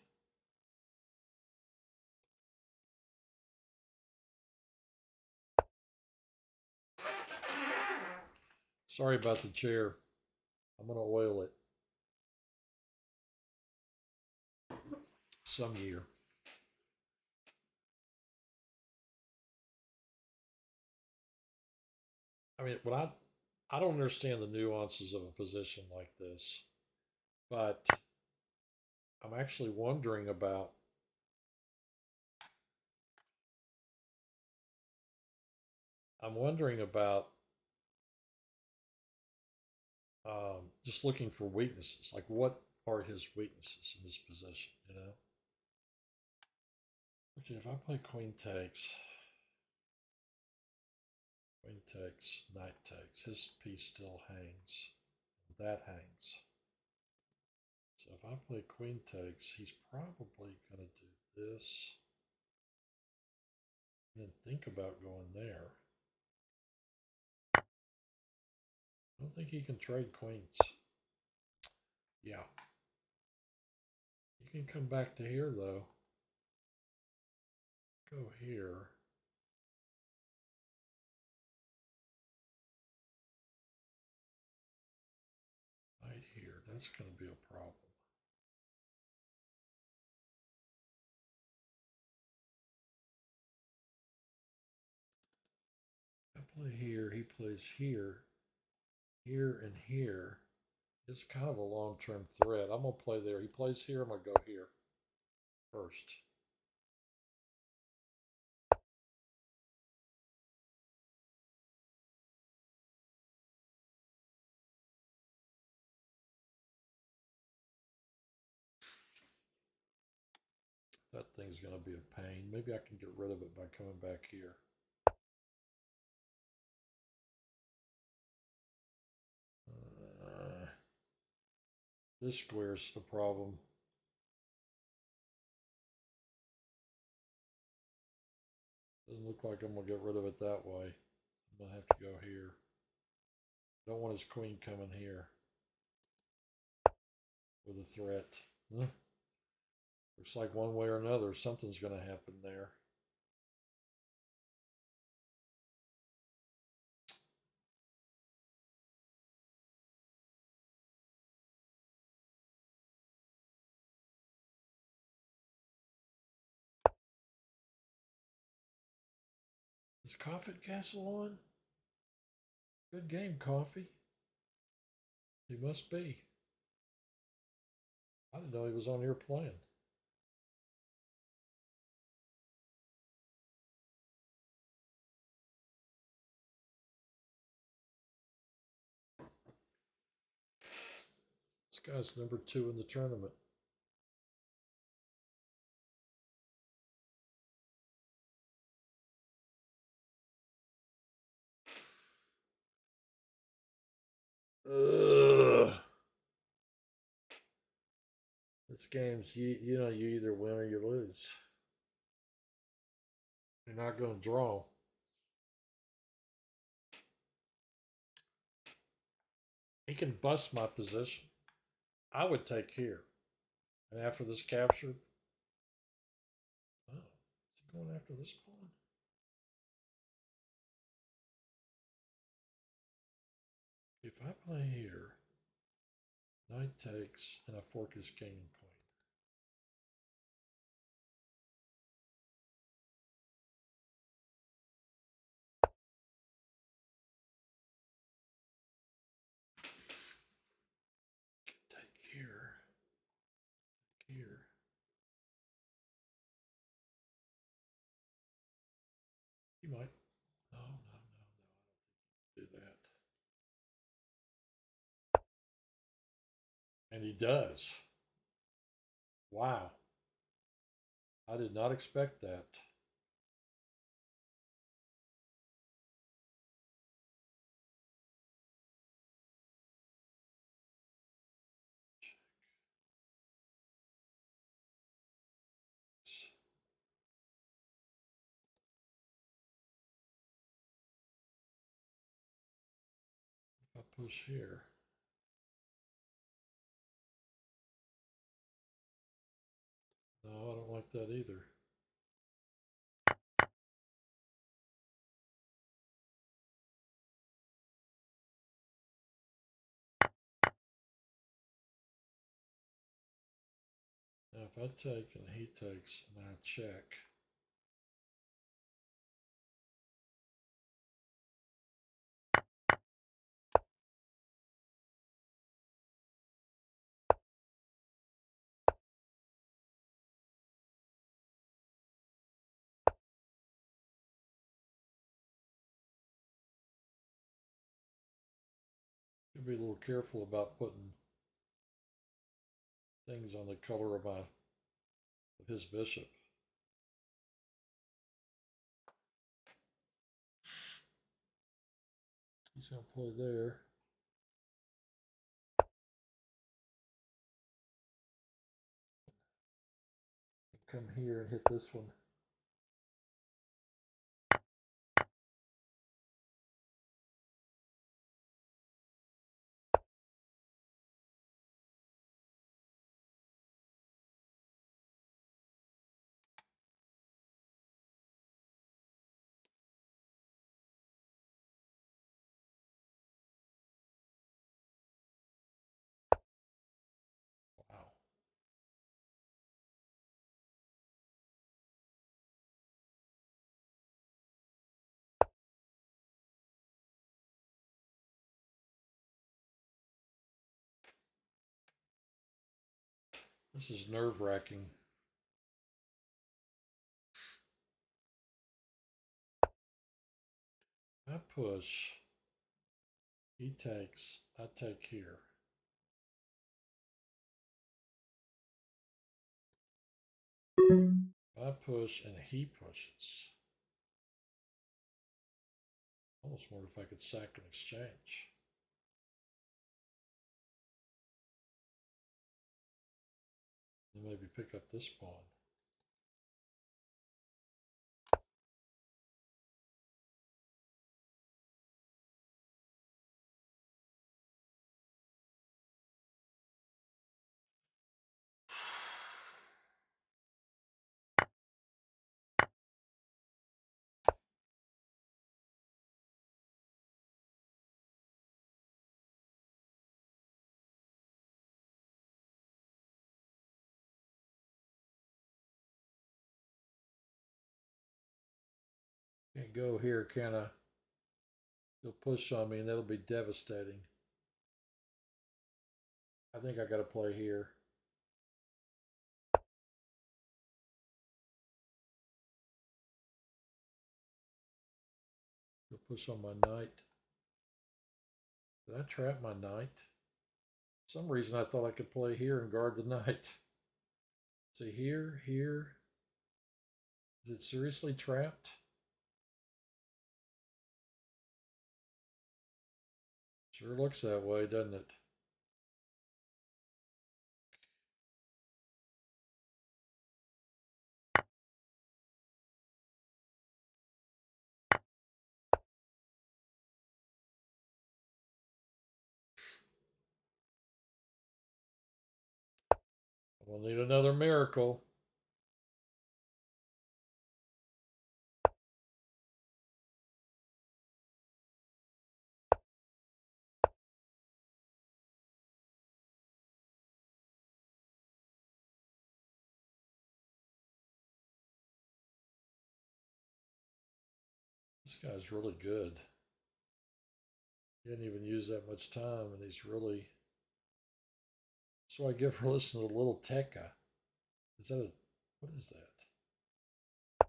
Sorry about the chair. I'm going to oil it. Some year. I mean, when I don't understand the nuances of a position like this, but I'm actually wondering about just looking for weaknesses. Like, what are his weaknesses in this position? You know. Okay, if I play queen takes, knight takes, his piece still hangs. That hangs. So if I play queen takes, he's probably going to do this. And then think about going there. I don't think he can trade queens. Yeah. You can come back to here, though. Go here. Right here. That's going to be a problem. I play here. He plays here. Here and here. It's kind of a long-term threat. I'm going to play there. He plays here. I'm going to go here first. That thing's going to be a pain. Maybe I can get rid of it by coming back here. This square's a problem. Doesn't look like I'm going to get rid of it that way. I'm going to have to go here. Don't want his queen coming here with a threat. Huh? Looks like one way or another, something's going to happen there. Is Coffee Castle on? Good game, Coffee. He must be. I didn't know he was on here playing. This guy's number 2 in the tournament. Ugh. This game's, you know, you either win or you lose. You're not going to draw. He can bust my position. I would take here. And after this capture, oh, is he going after this pawn? If I play here, knight takes, and I fork his king and queen. Take here, here. He might. No, no, no, no. I don't think he can do that. And he does. Wow. I did not expect that. If I push here. No, I don't like that either. Now, if I take and he takes, and I check. Be a little careful about putting things on the color of his bishop. He's gonna play there. Come here and hit this one. This is nerve-wracking. I push. He takes. I take here. I push and he pushes. Almost wonder if I could sack an exchange. And maybe pick up this pawn. Can't go here, can I? He'll push on me and that'll be devastating. I think I gotta play here. He'll push on my knight. Did I trap my knight? For some reason I thought I could play here and guard the knight. See here, here. Is it seriously trapped? Sure looks that way, doesn't it? We'll need another miracle. This guy's really good. He didn't even use that much time, and he's really. So I give her listen to Little Tekka. Is that a, what is that? I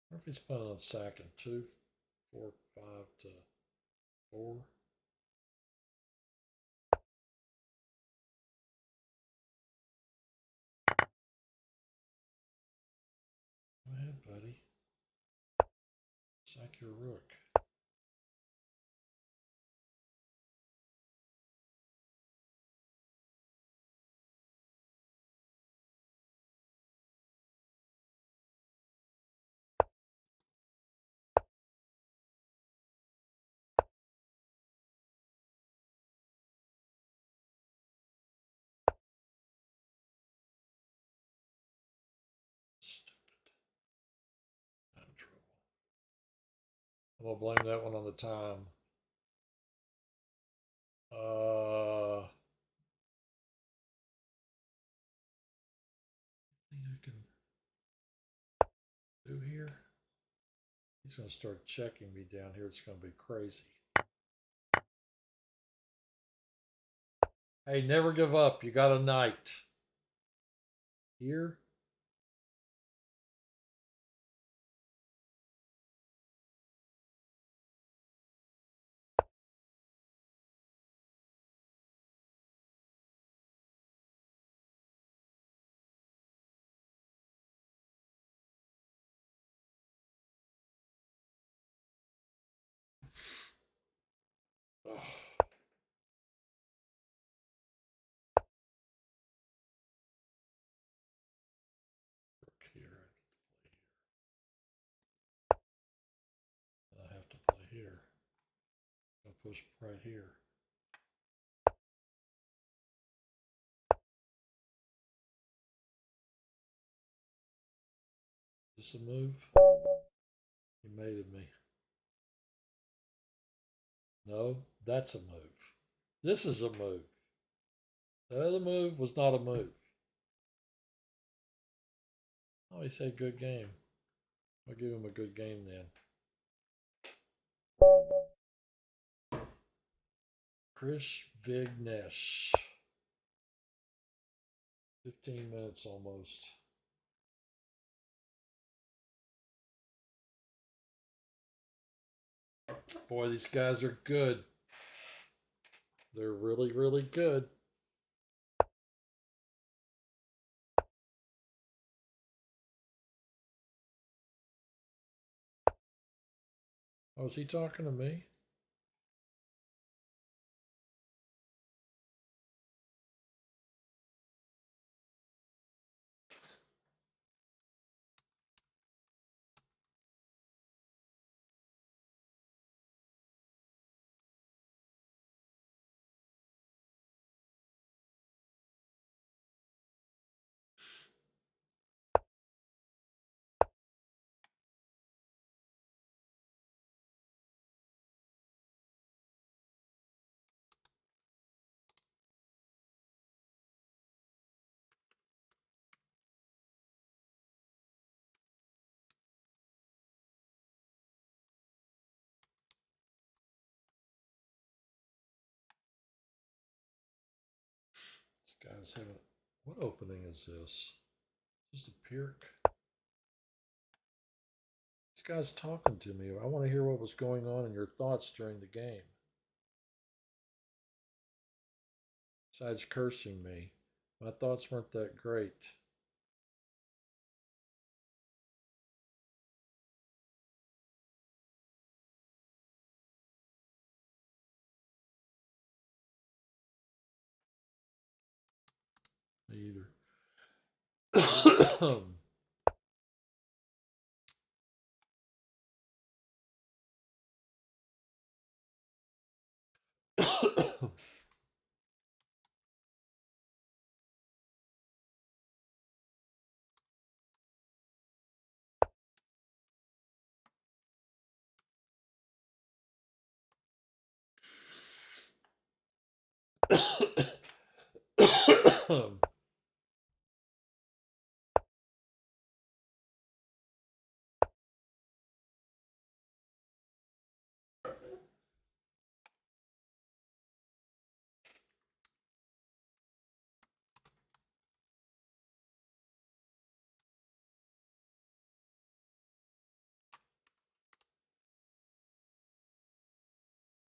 wonder if he's planning on sacking 2, 4, 5 to 4. Go ahead, buddy. Sack your rook. Stupid. I'm in trouble. I'm gonna blame that one on the time. Anything I can do here? He's gonna start checking me down here. It's gonna be crazy. Hey, never give up. You got a knight. Here. Oh. Here. I have to play here. I'll push right here. Is this a move? He mated me. No, that's a move. This is a move. The other move was not a move. Oh, he said good game. I'll give him a good game then. Chris Vignesh. 15 minutes almost. Boy, these guys are good. They're really, really good. Oh, is he talking to me? This guy's having. What opening is this? Is this a Pirk? This guy's talking to me. I want to hear what was going on and your thoughts during the game. Besides cursing me, my thoughts weren't that great. Me either.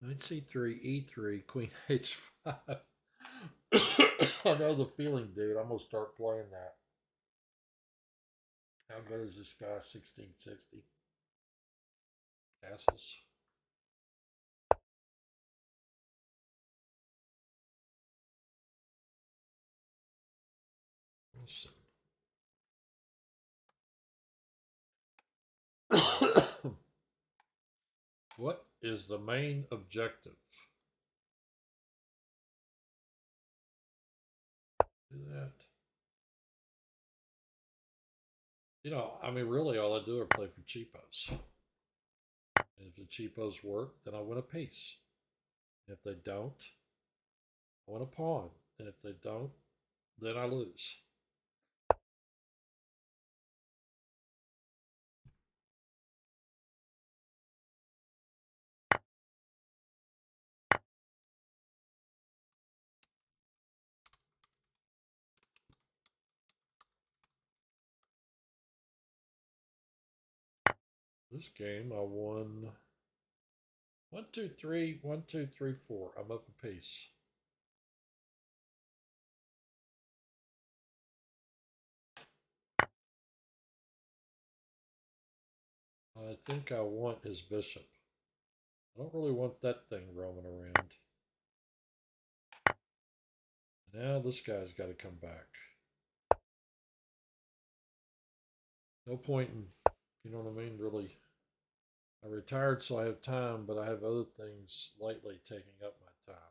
Knight c3, e3, queen h5. I know the feeling, dude. I'm gonna start playing that. How good is this guy? 1660. Castles. Awesome. What is the main objective? Do that. You know, I mean, really, all I do is play for cheapos. And if the cheapos work, then I win a piece. And if they don't, I win a pawn. And if they don't, then I lose. This game, I won 1, 2, 3, 1, 2, 3, 4. I'm up a piece. I think I want his bishop. I don't really want that thing roaming around. Now this guy's got to come back. No point in, you know what I mean, really. I retired so I have time, but I have other things lately taking up my time.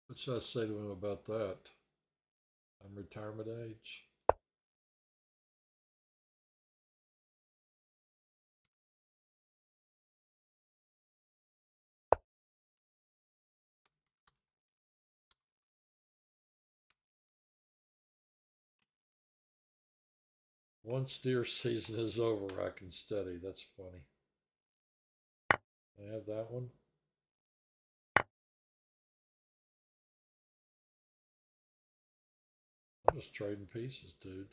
What should I say to him about that? I'm retirement age. Once deer season is over, I can study. That's funny. I have that one. I'm just trading pieces, dude.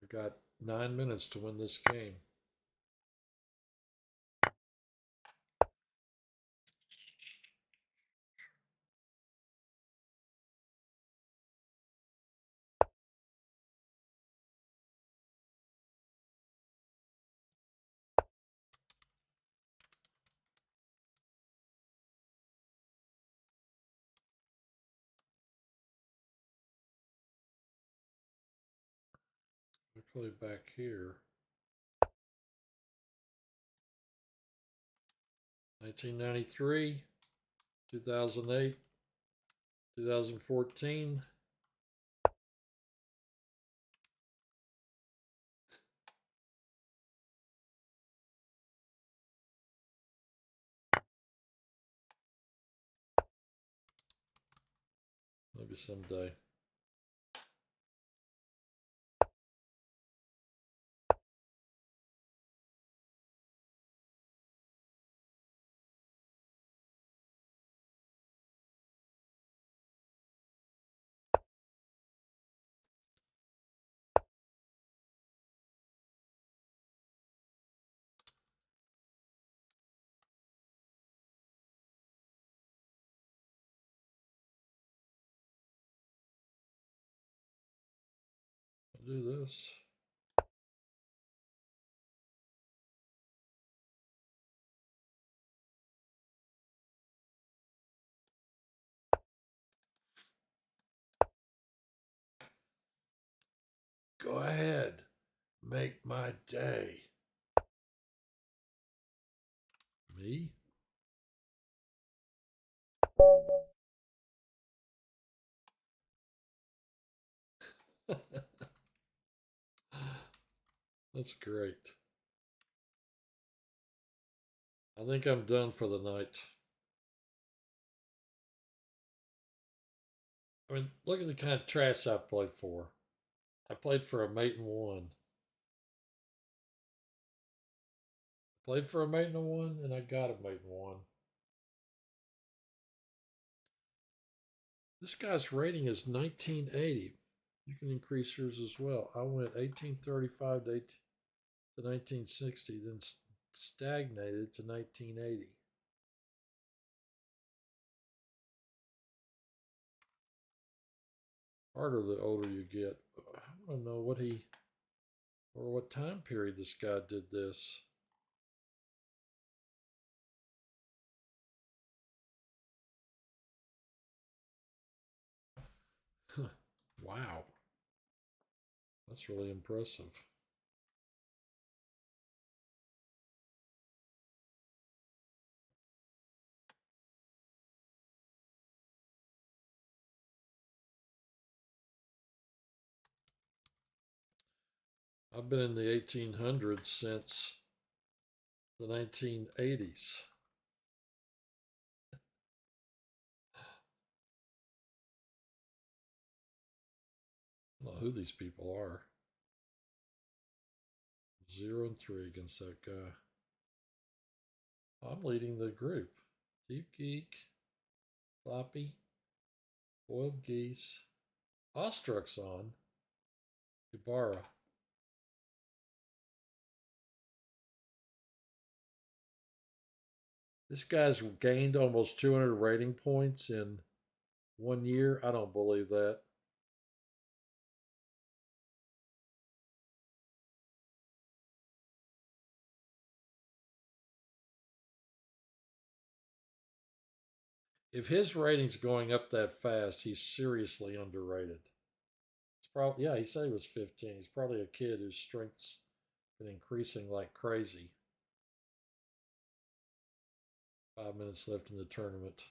We got 9 minutes to win this game. Quickly back here. 1993, 2008, 2014. Maybe someday. I'll do this. Go ahead. Make my day. Me? That's great. I think I'm done for the night. I mean, look at the kind of trash I played for. I played for a mate and one. Played for a mate and a one, and I got a mate and one. This guy's rating is 1980. You can increase yours as well. I went 1835 to 1960, then stagnated to 1980. Harder the older you get. I want to know what he or what time period this guy did this. Wow. That's really impressive. I've been in the 1800s since the 1980s. I don't know who these people are. 0 and 3 against that guy. I'm leading the group. Deep Geek, Floppy, Boiled Geese, Ostruck's on, Ibarra. This guy's gained almost 200 rating points in 1 year. I don't believe that. If his rating's going up that fast, he's seriously underrated. It's probably, yeah, he said he was 15. He's probably a kid whose strength's been increasing like crazy. 5 minutes left in the tournament.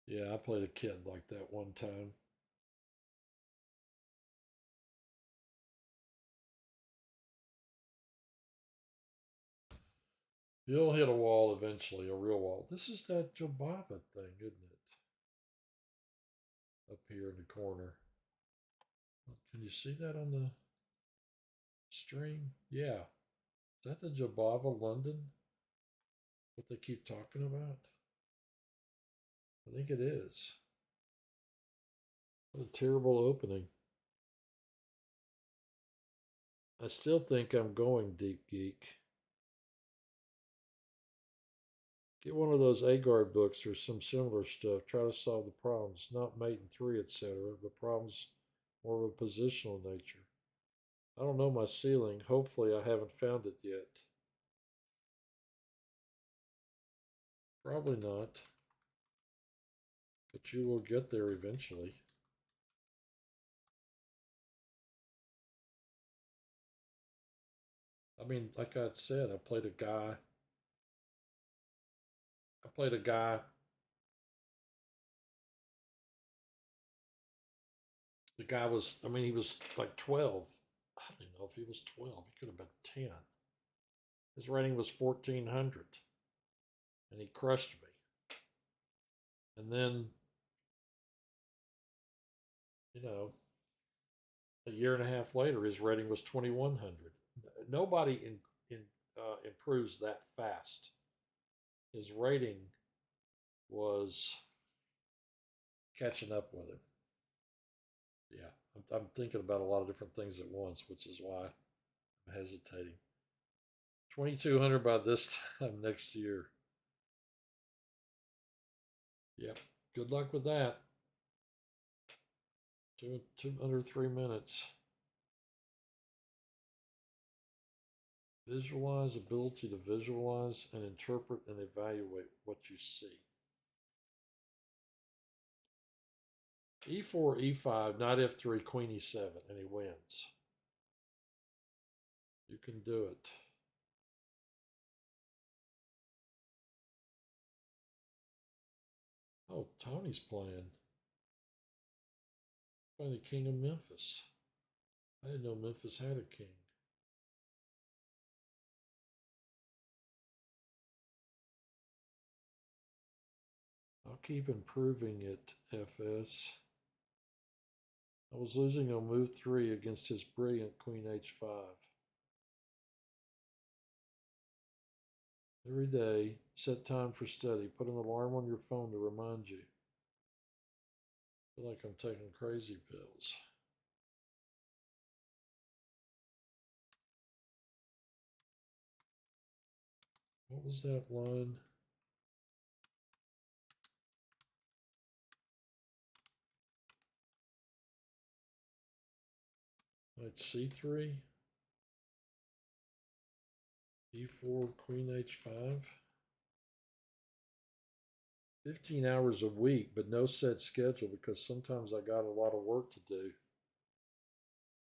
Yeah, I played a kid like that one time. You'll hit a wall eventually, a real wall. This is that Jobava thing, isn't it? Up here in the corner. Can you see that on the stream? Yeah. Is that the Jobava London? What they keep talking about? I think it is. What a terrible opening. I still think I'm going Deep Geek. Get one of those Agard books or some similar stuff. Try to solve the problems, not mate and three, etc., but problems more of a positional nature. I don't know my ceiling. Hopefully, I haven't found it yet. Probably not. But you will get there eventually. I mean, like I said, I played a guy. I played a guy. The guy was, I mean, he was like 12. I don't know if he was 12. He could have been 10. His rating was 1400. And he crushed me. And then, you know, a year and a half later, his rating was 2100. Nobody improves that fast. His rating was catching up with him. Yeah, I'm thinking about a lot of different things at once, which is why I'm hesitating. 2200 by this time next year. Yep. Good luck with that. Two under 3 minutes. Visualize, ability to visualize and interpret and evaluate what you see. E4, E5, knight F3, queen E7, and he wins. You can do it. Oh, Tony's playing. Playing the king of Memphis. I didn't know Memphis had a king. I'll keep improving it, FS. I was losing on move 3 against his brilliant queen H5. Every day, set time for study. Put an alarm on your phone to remind you. I feel like I'm taking crazy pills. What was that line? Knight C3, E4, queen H5. 15 hours a week, but no set schedule because sometimes I got a lot of work to do.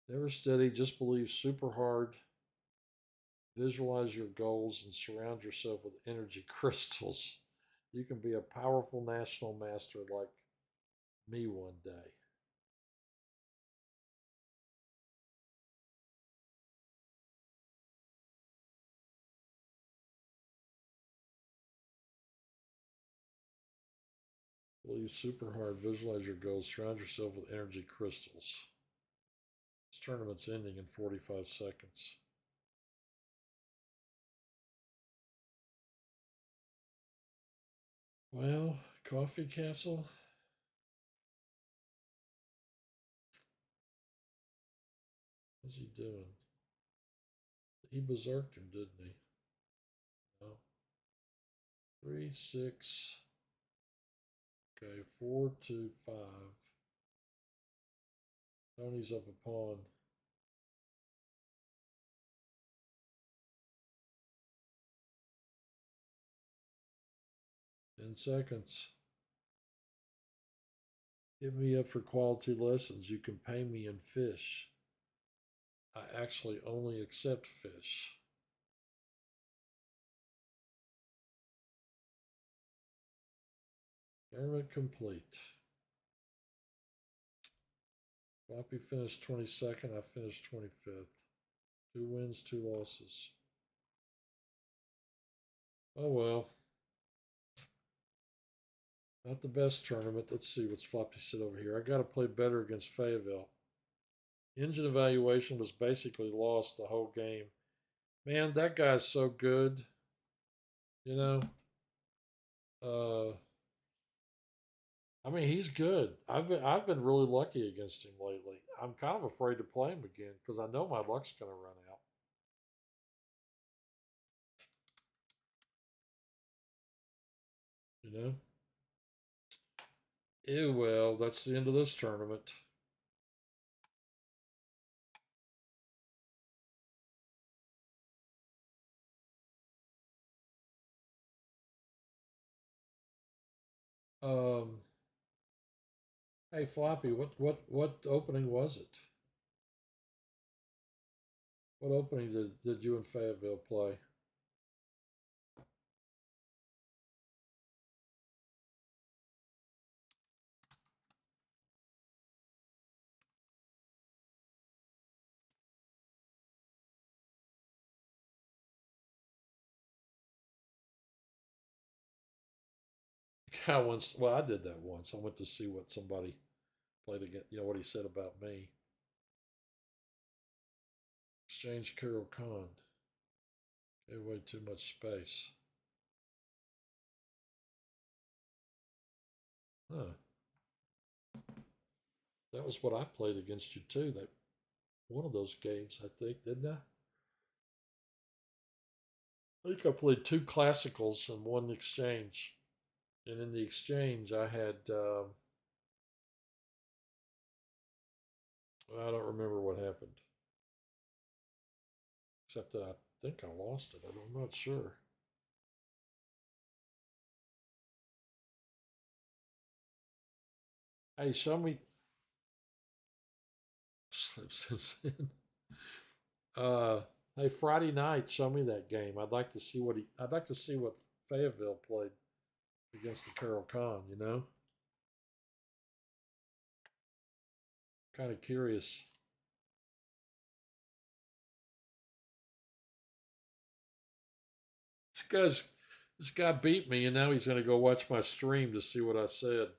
Never study, just believe super hard. Visualize your goals and surround yourself with energy crystals. You can be a powerful national master like me one day. Believe super hard, visualize your goals, surround yourself with energy crystals. This tournament's ending in 45 seconds. Well, Coffee Castle. What's he doing? He berserked him, didn't he? No. 3, 6. Okay, 4, 2, 5. Tony's up a pawn. In seconds. Hit me up for quality lessons. You can pay me in fish. I actually only accept fish. Tournament complete. Floppy finished 22nd. I finished 25th. 2 wins, 2 losses. Oh well. Not the best tournament. Let's see what's Floppy said over here. I got to play better against Fayetteville. Engine evaluation was basically lost the whole game. Man, that guy's so good. You know, I mean, he's good. I've been really lucky against him lately. I'm kind of afraid to play him again because I know my luck's going to run out. You know. Ew, well, that's the end of this tournament. Um, hey Floppy, what opening was it? What opening did you and Fayetteville play? I once, well, I did that once. I went to see what somebody played against. You know what he said about me. Exchange Carol Khan. Gave away too much space. Huh. That was what I played against you too. That one of those games, I think, didn't I? I think I played 2 classicals and 1 exchange. And in the exchange, I had, I don't remember what happened. Except that I think I lost it. I'm not sure. Hey, show me. Slips in. Uh, hey, Friday night, show me that game. I'd like to see what he. I'd like to see what Fayetteville played against the Carroll Con. You know, kind of curious. This guy's this guy beat me, and now he's going to go watch my stream to see what I said.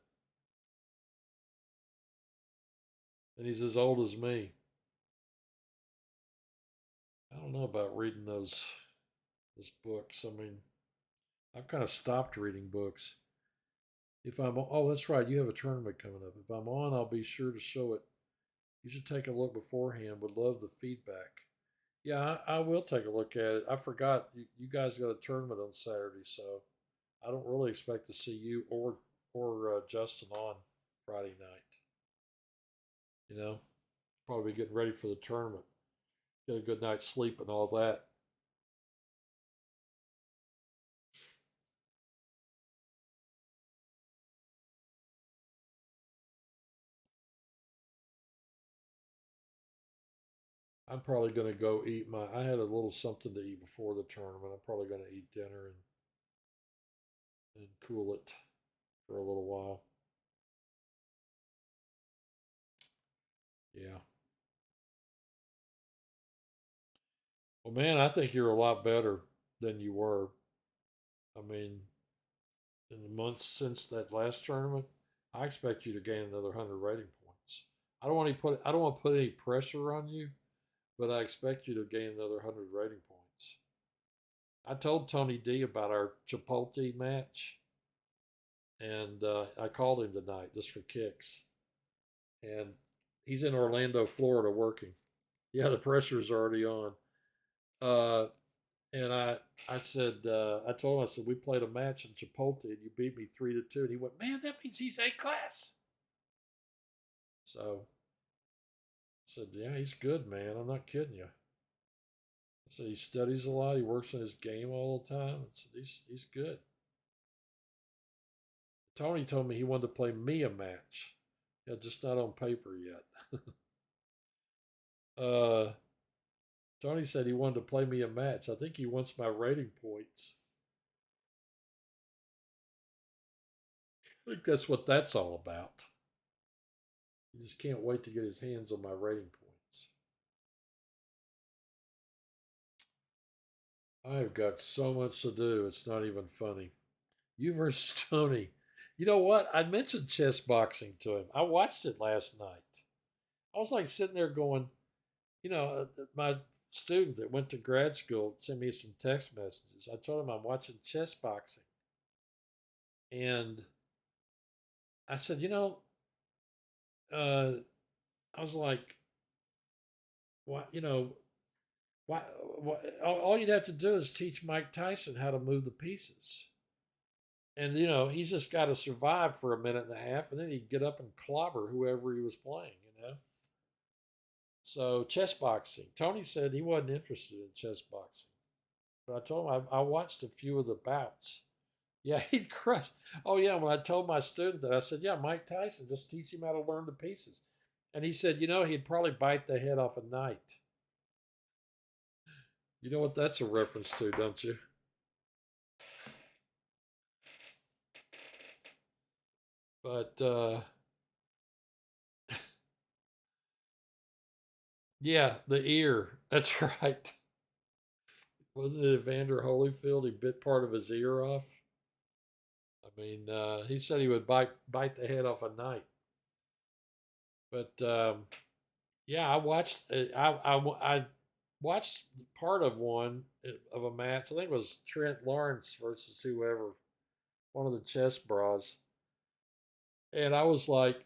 And he's as old as me. I don't know about reading those books. I mean, I've kind of stopped reading books. If I'm oh, that's right, you have a tournament coming up. If I'm on, I'll be sure to show it. You should take a look beforehand. Would love the feedback. Yeah, I will take a look at it. I forgot you guys got a tournament on Saturday, so I don't really expect to see you or Justin on Friday night. You know, probably getting ready for the tournament, get a good night's sleep and all that. I'm probably going to go eat my. I had a little something to eat before the tournament. I'm probably going to eat dinner and cool it for a little while. Yeah. Well, man, I think you're a lot better than you were. I mean, in the months since that last tournament, I expect you to gain another 100 rating points. I don't want to put any pressure on you, but I expect you to gain another 100 rating points. I told Tony D about our Chipotle match, and I called him tonight just for kicks. And he's in Orlando, Florida, working. Yeah, the pressure's already on. Uh, and I said, I told him, I said, we played a match in Chipotle and you beat me 3-2. And he went, man, that means he's A class. So I said, yeah, he's good, man. I'm not kidding you. I said, he studies a lot. He works on his game all the time. I said, he's good. Tony told me he wanted to play me a match. Yeah, just not on paper yet. uh, Tony said he wanted to play me a match. I think he wants my rating points. I think that's what that's all about. He just can't wait to get his hands on my rating points. I've got so much to do, it's not even funny. You versus Tony. You know what? I mentioned chess boxing to him. I watched it last night. I was like sitting there going, my student that went to grad school sent me some text messages. I told him I'm watching chess boxing. And I said, I was like, why, why, all you'd have to do is teach Mike Tyson how to move the pieces. And, he's just got to survive for a minute and a half, and then he'd get up and clobber whoever he was playing. So, chess boxing. Tony said he wasn't interested in chess boxing. But I told him I watched a few of the bouts. Yeah, he'd crush. Oh, yeah, when I told my student that, I said, yeah, Mike Tyson, just teach him how to learn the pieces. And he said, he'd probably bite the head off a knight. You know what that's a reference to, don't you? But yeah, the ear. That's right. Wasn't it Evander Holyfield? He bit part of his ear off. I mean, he said he would bite the head off a knight. But yeah, I watched. I watched part of one of a match. I think it was Trent Lawrence versus whoever, one of the chess bras, and I was like,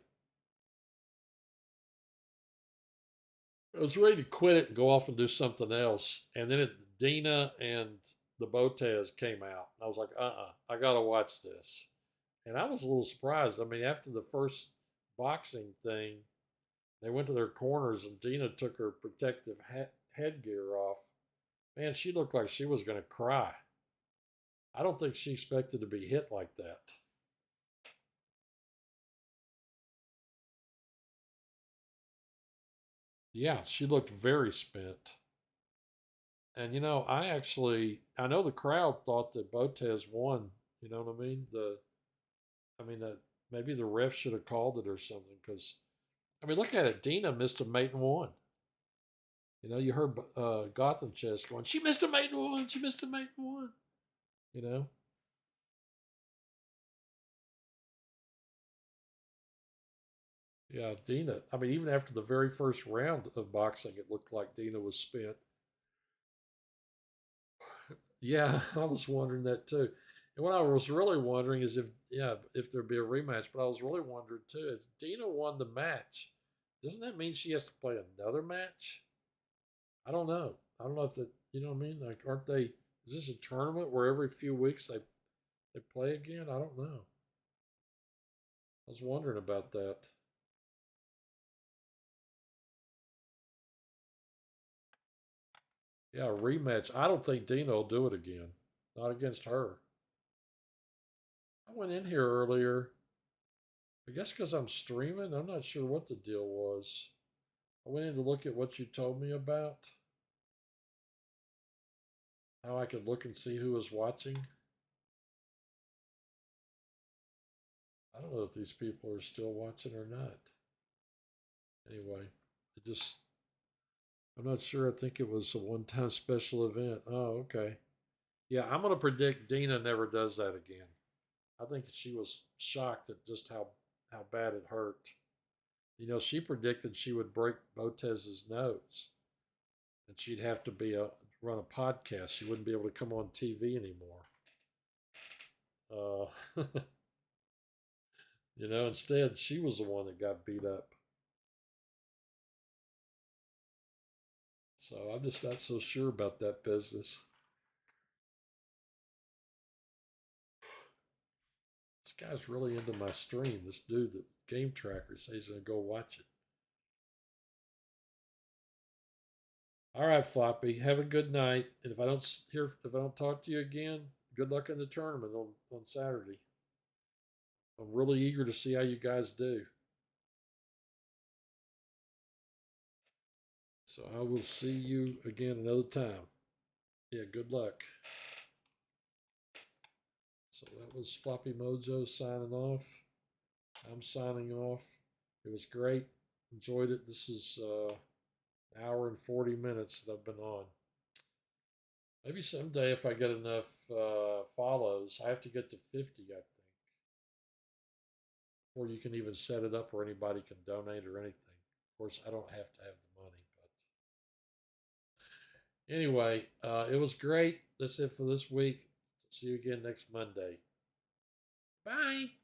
I was ready to quit it and go off and do something else. And then Dina and the Botez came out. And I was like, I got to watch this. And I was a little surprised. I mean, after the first boxing thing, they went to their corners and Dina took her protective headgear off. Man, she looked like she was going to cry. I don't think she expected to be hit like that. Yeah, she looked very spent. And I know the crowd thought that Botez won. You know what I mean? Maybe the ref should have called it or something. Because look at it. Dina missed a mate and won. You heard Gotham Chess going, she missed a mate and won. She missed a mate and won. You know. Yeah, Dina. Even after the very first round of boxing, it looked like Dina was spent. Yeah, I was wondering that too. And what I was really wondering is if there'd be a rematch. But I was really wondering too, if Dina won the match, doesn't that mean she has to play another match? I don't know. I don't know if that, you know what I mean? Like, aren't they? Is this a tournament where every few weeks they play again? I don't know. I was wondering about that. Yeah, a rematch. I don't think Dina will do it again. Not against her. I went in here earlier. I guess because I'm streaming. I'm not sure what the deal was. I went in to look at what you told me about. How I could look and see who was watching. I don't know if these people are still watching or not. Anyway, I'm not sure. I think it was a one time special event. Oh, okay. Yeah, I'm going to predict Dina never does that again. I think she was shocked at just how bad it hurt. She predicted she would break Botez's nose and she'd have to run a podcast. She wouldn't be able to come on TV anymore. Instead, she was the one that got beat up. So I'm just not so sure about that business. This guy's really into my stream. This dude, the Game Tracker, says he's going to go watch it. All right, Floppy. Have a good night. And if I don't talk to you again, good luck in the tournament on Saturday. I'm really eager to see how you guys do. So I will see you again another time. Yeah, good luck. So that was Floppy Mojo signing off. I'm signing off. It was great. Enjoyed it. This is an hour and 40 minutes that I've been on. Maybe someday if I get enough follows, I have to get to 50, I think, before you can even set it up where anybody can donate or anything. Of course, I don't have to have the money, but anyway, it was great. That's it for this week. See you again next Monday. Bye.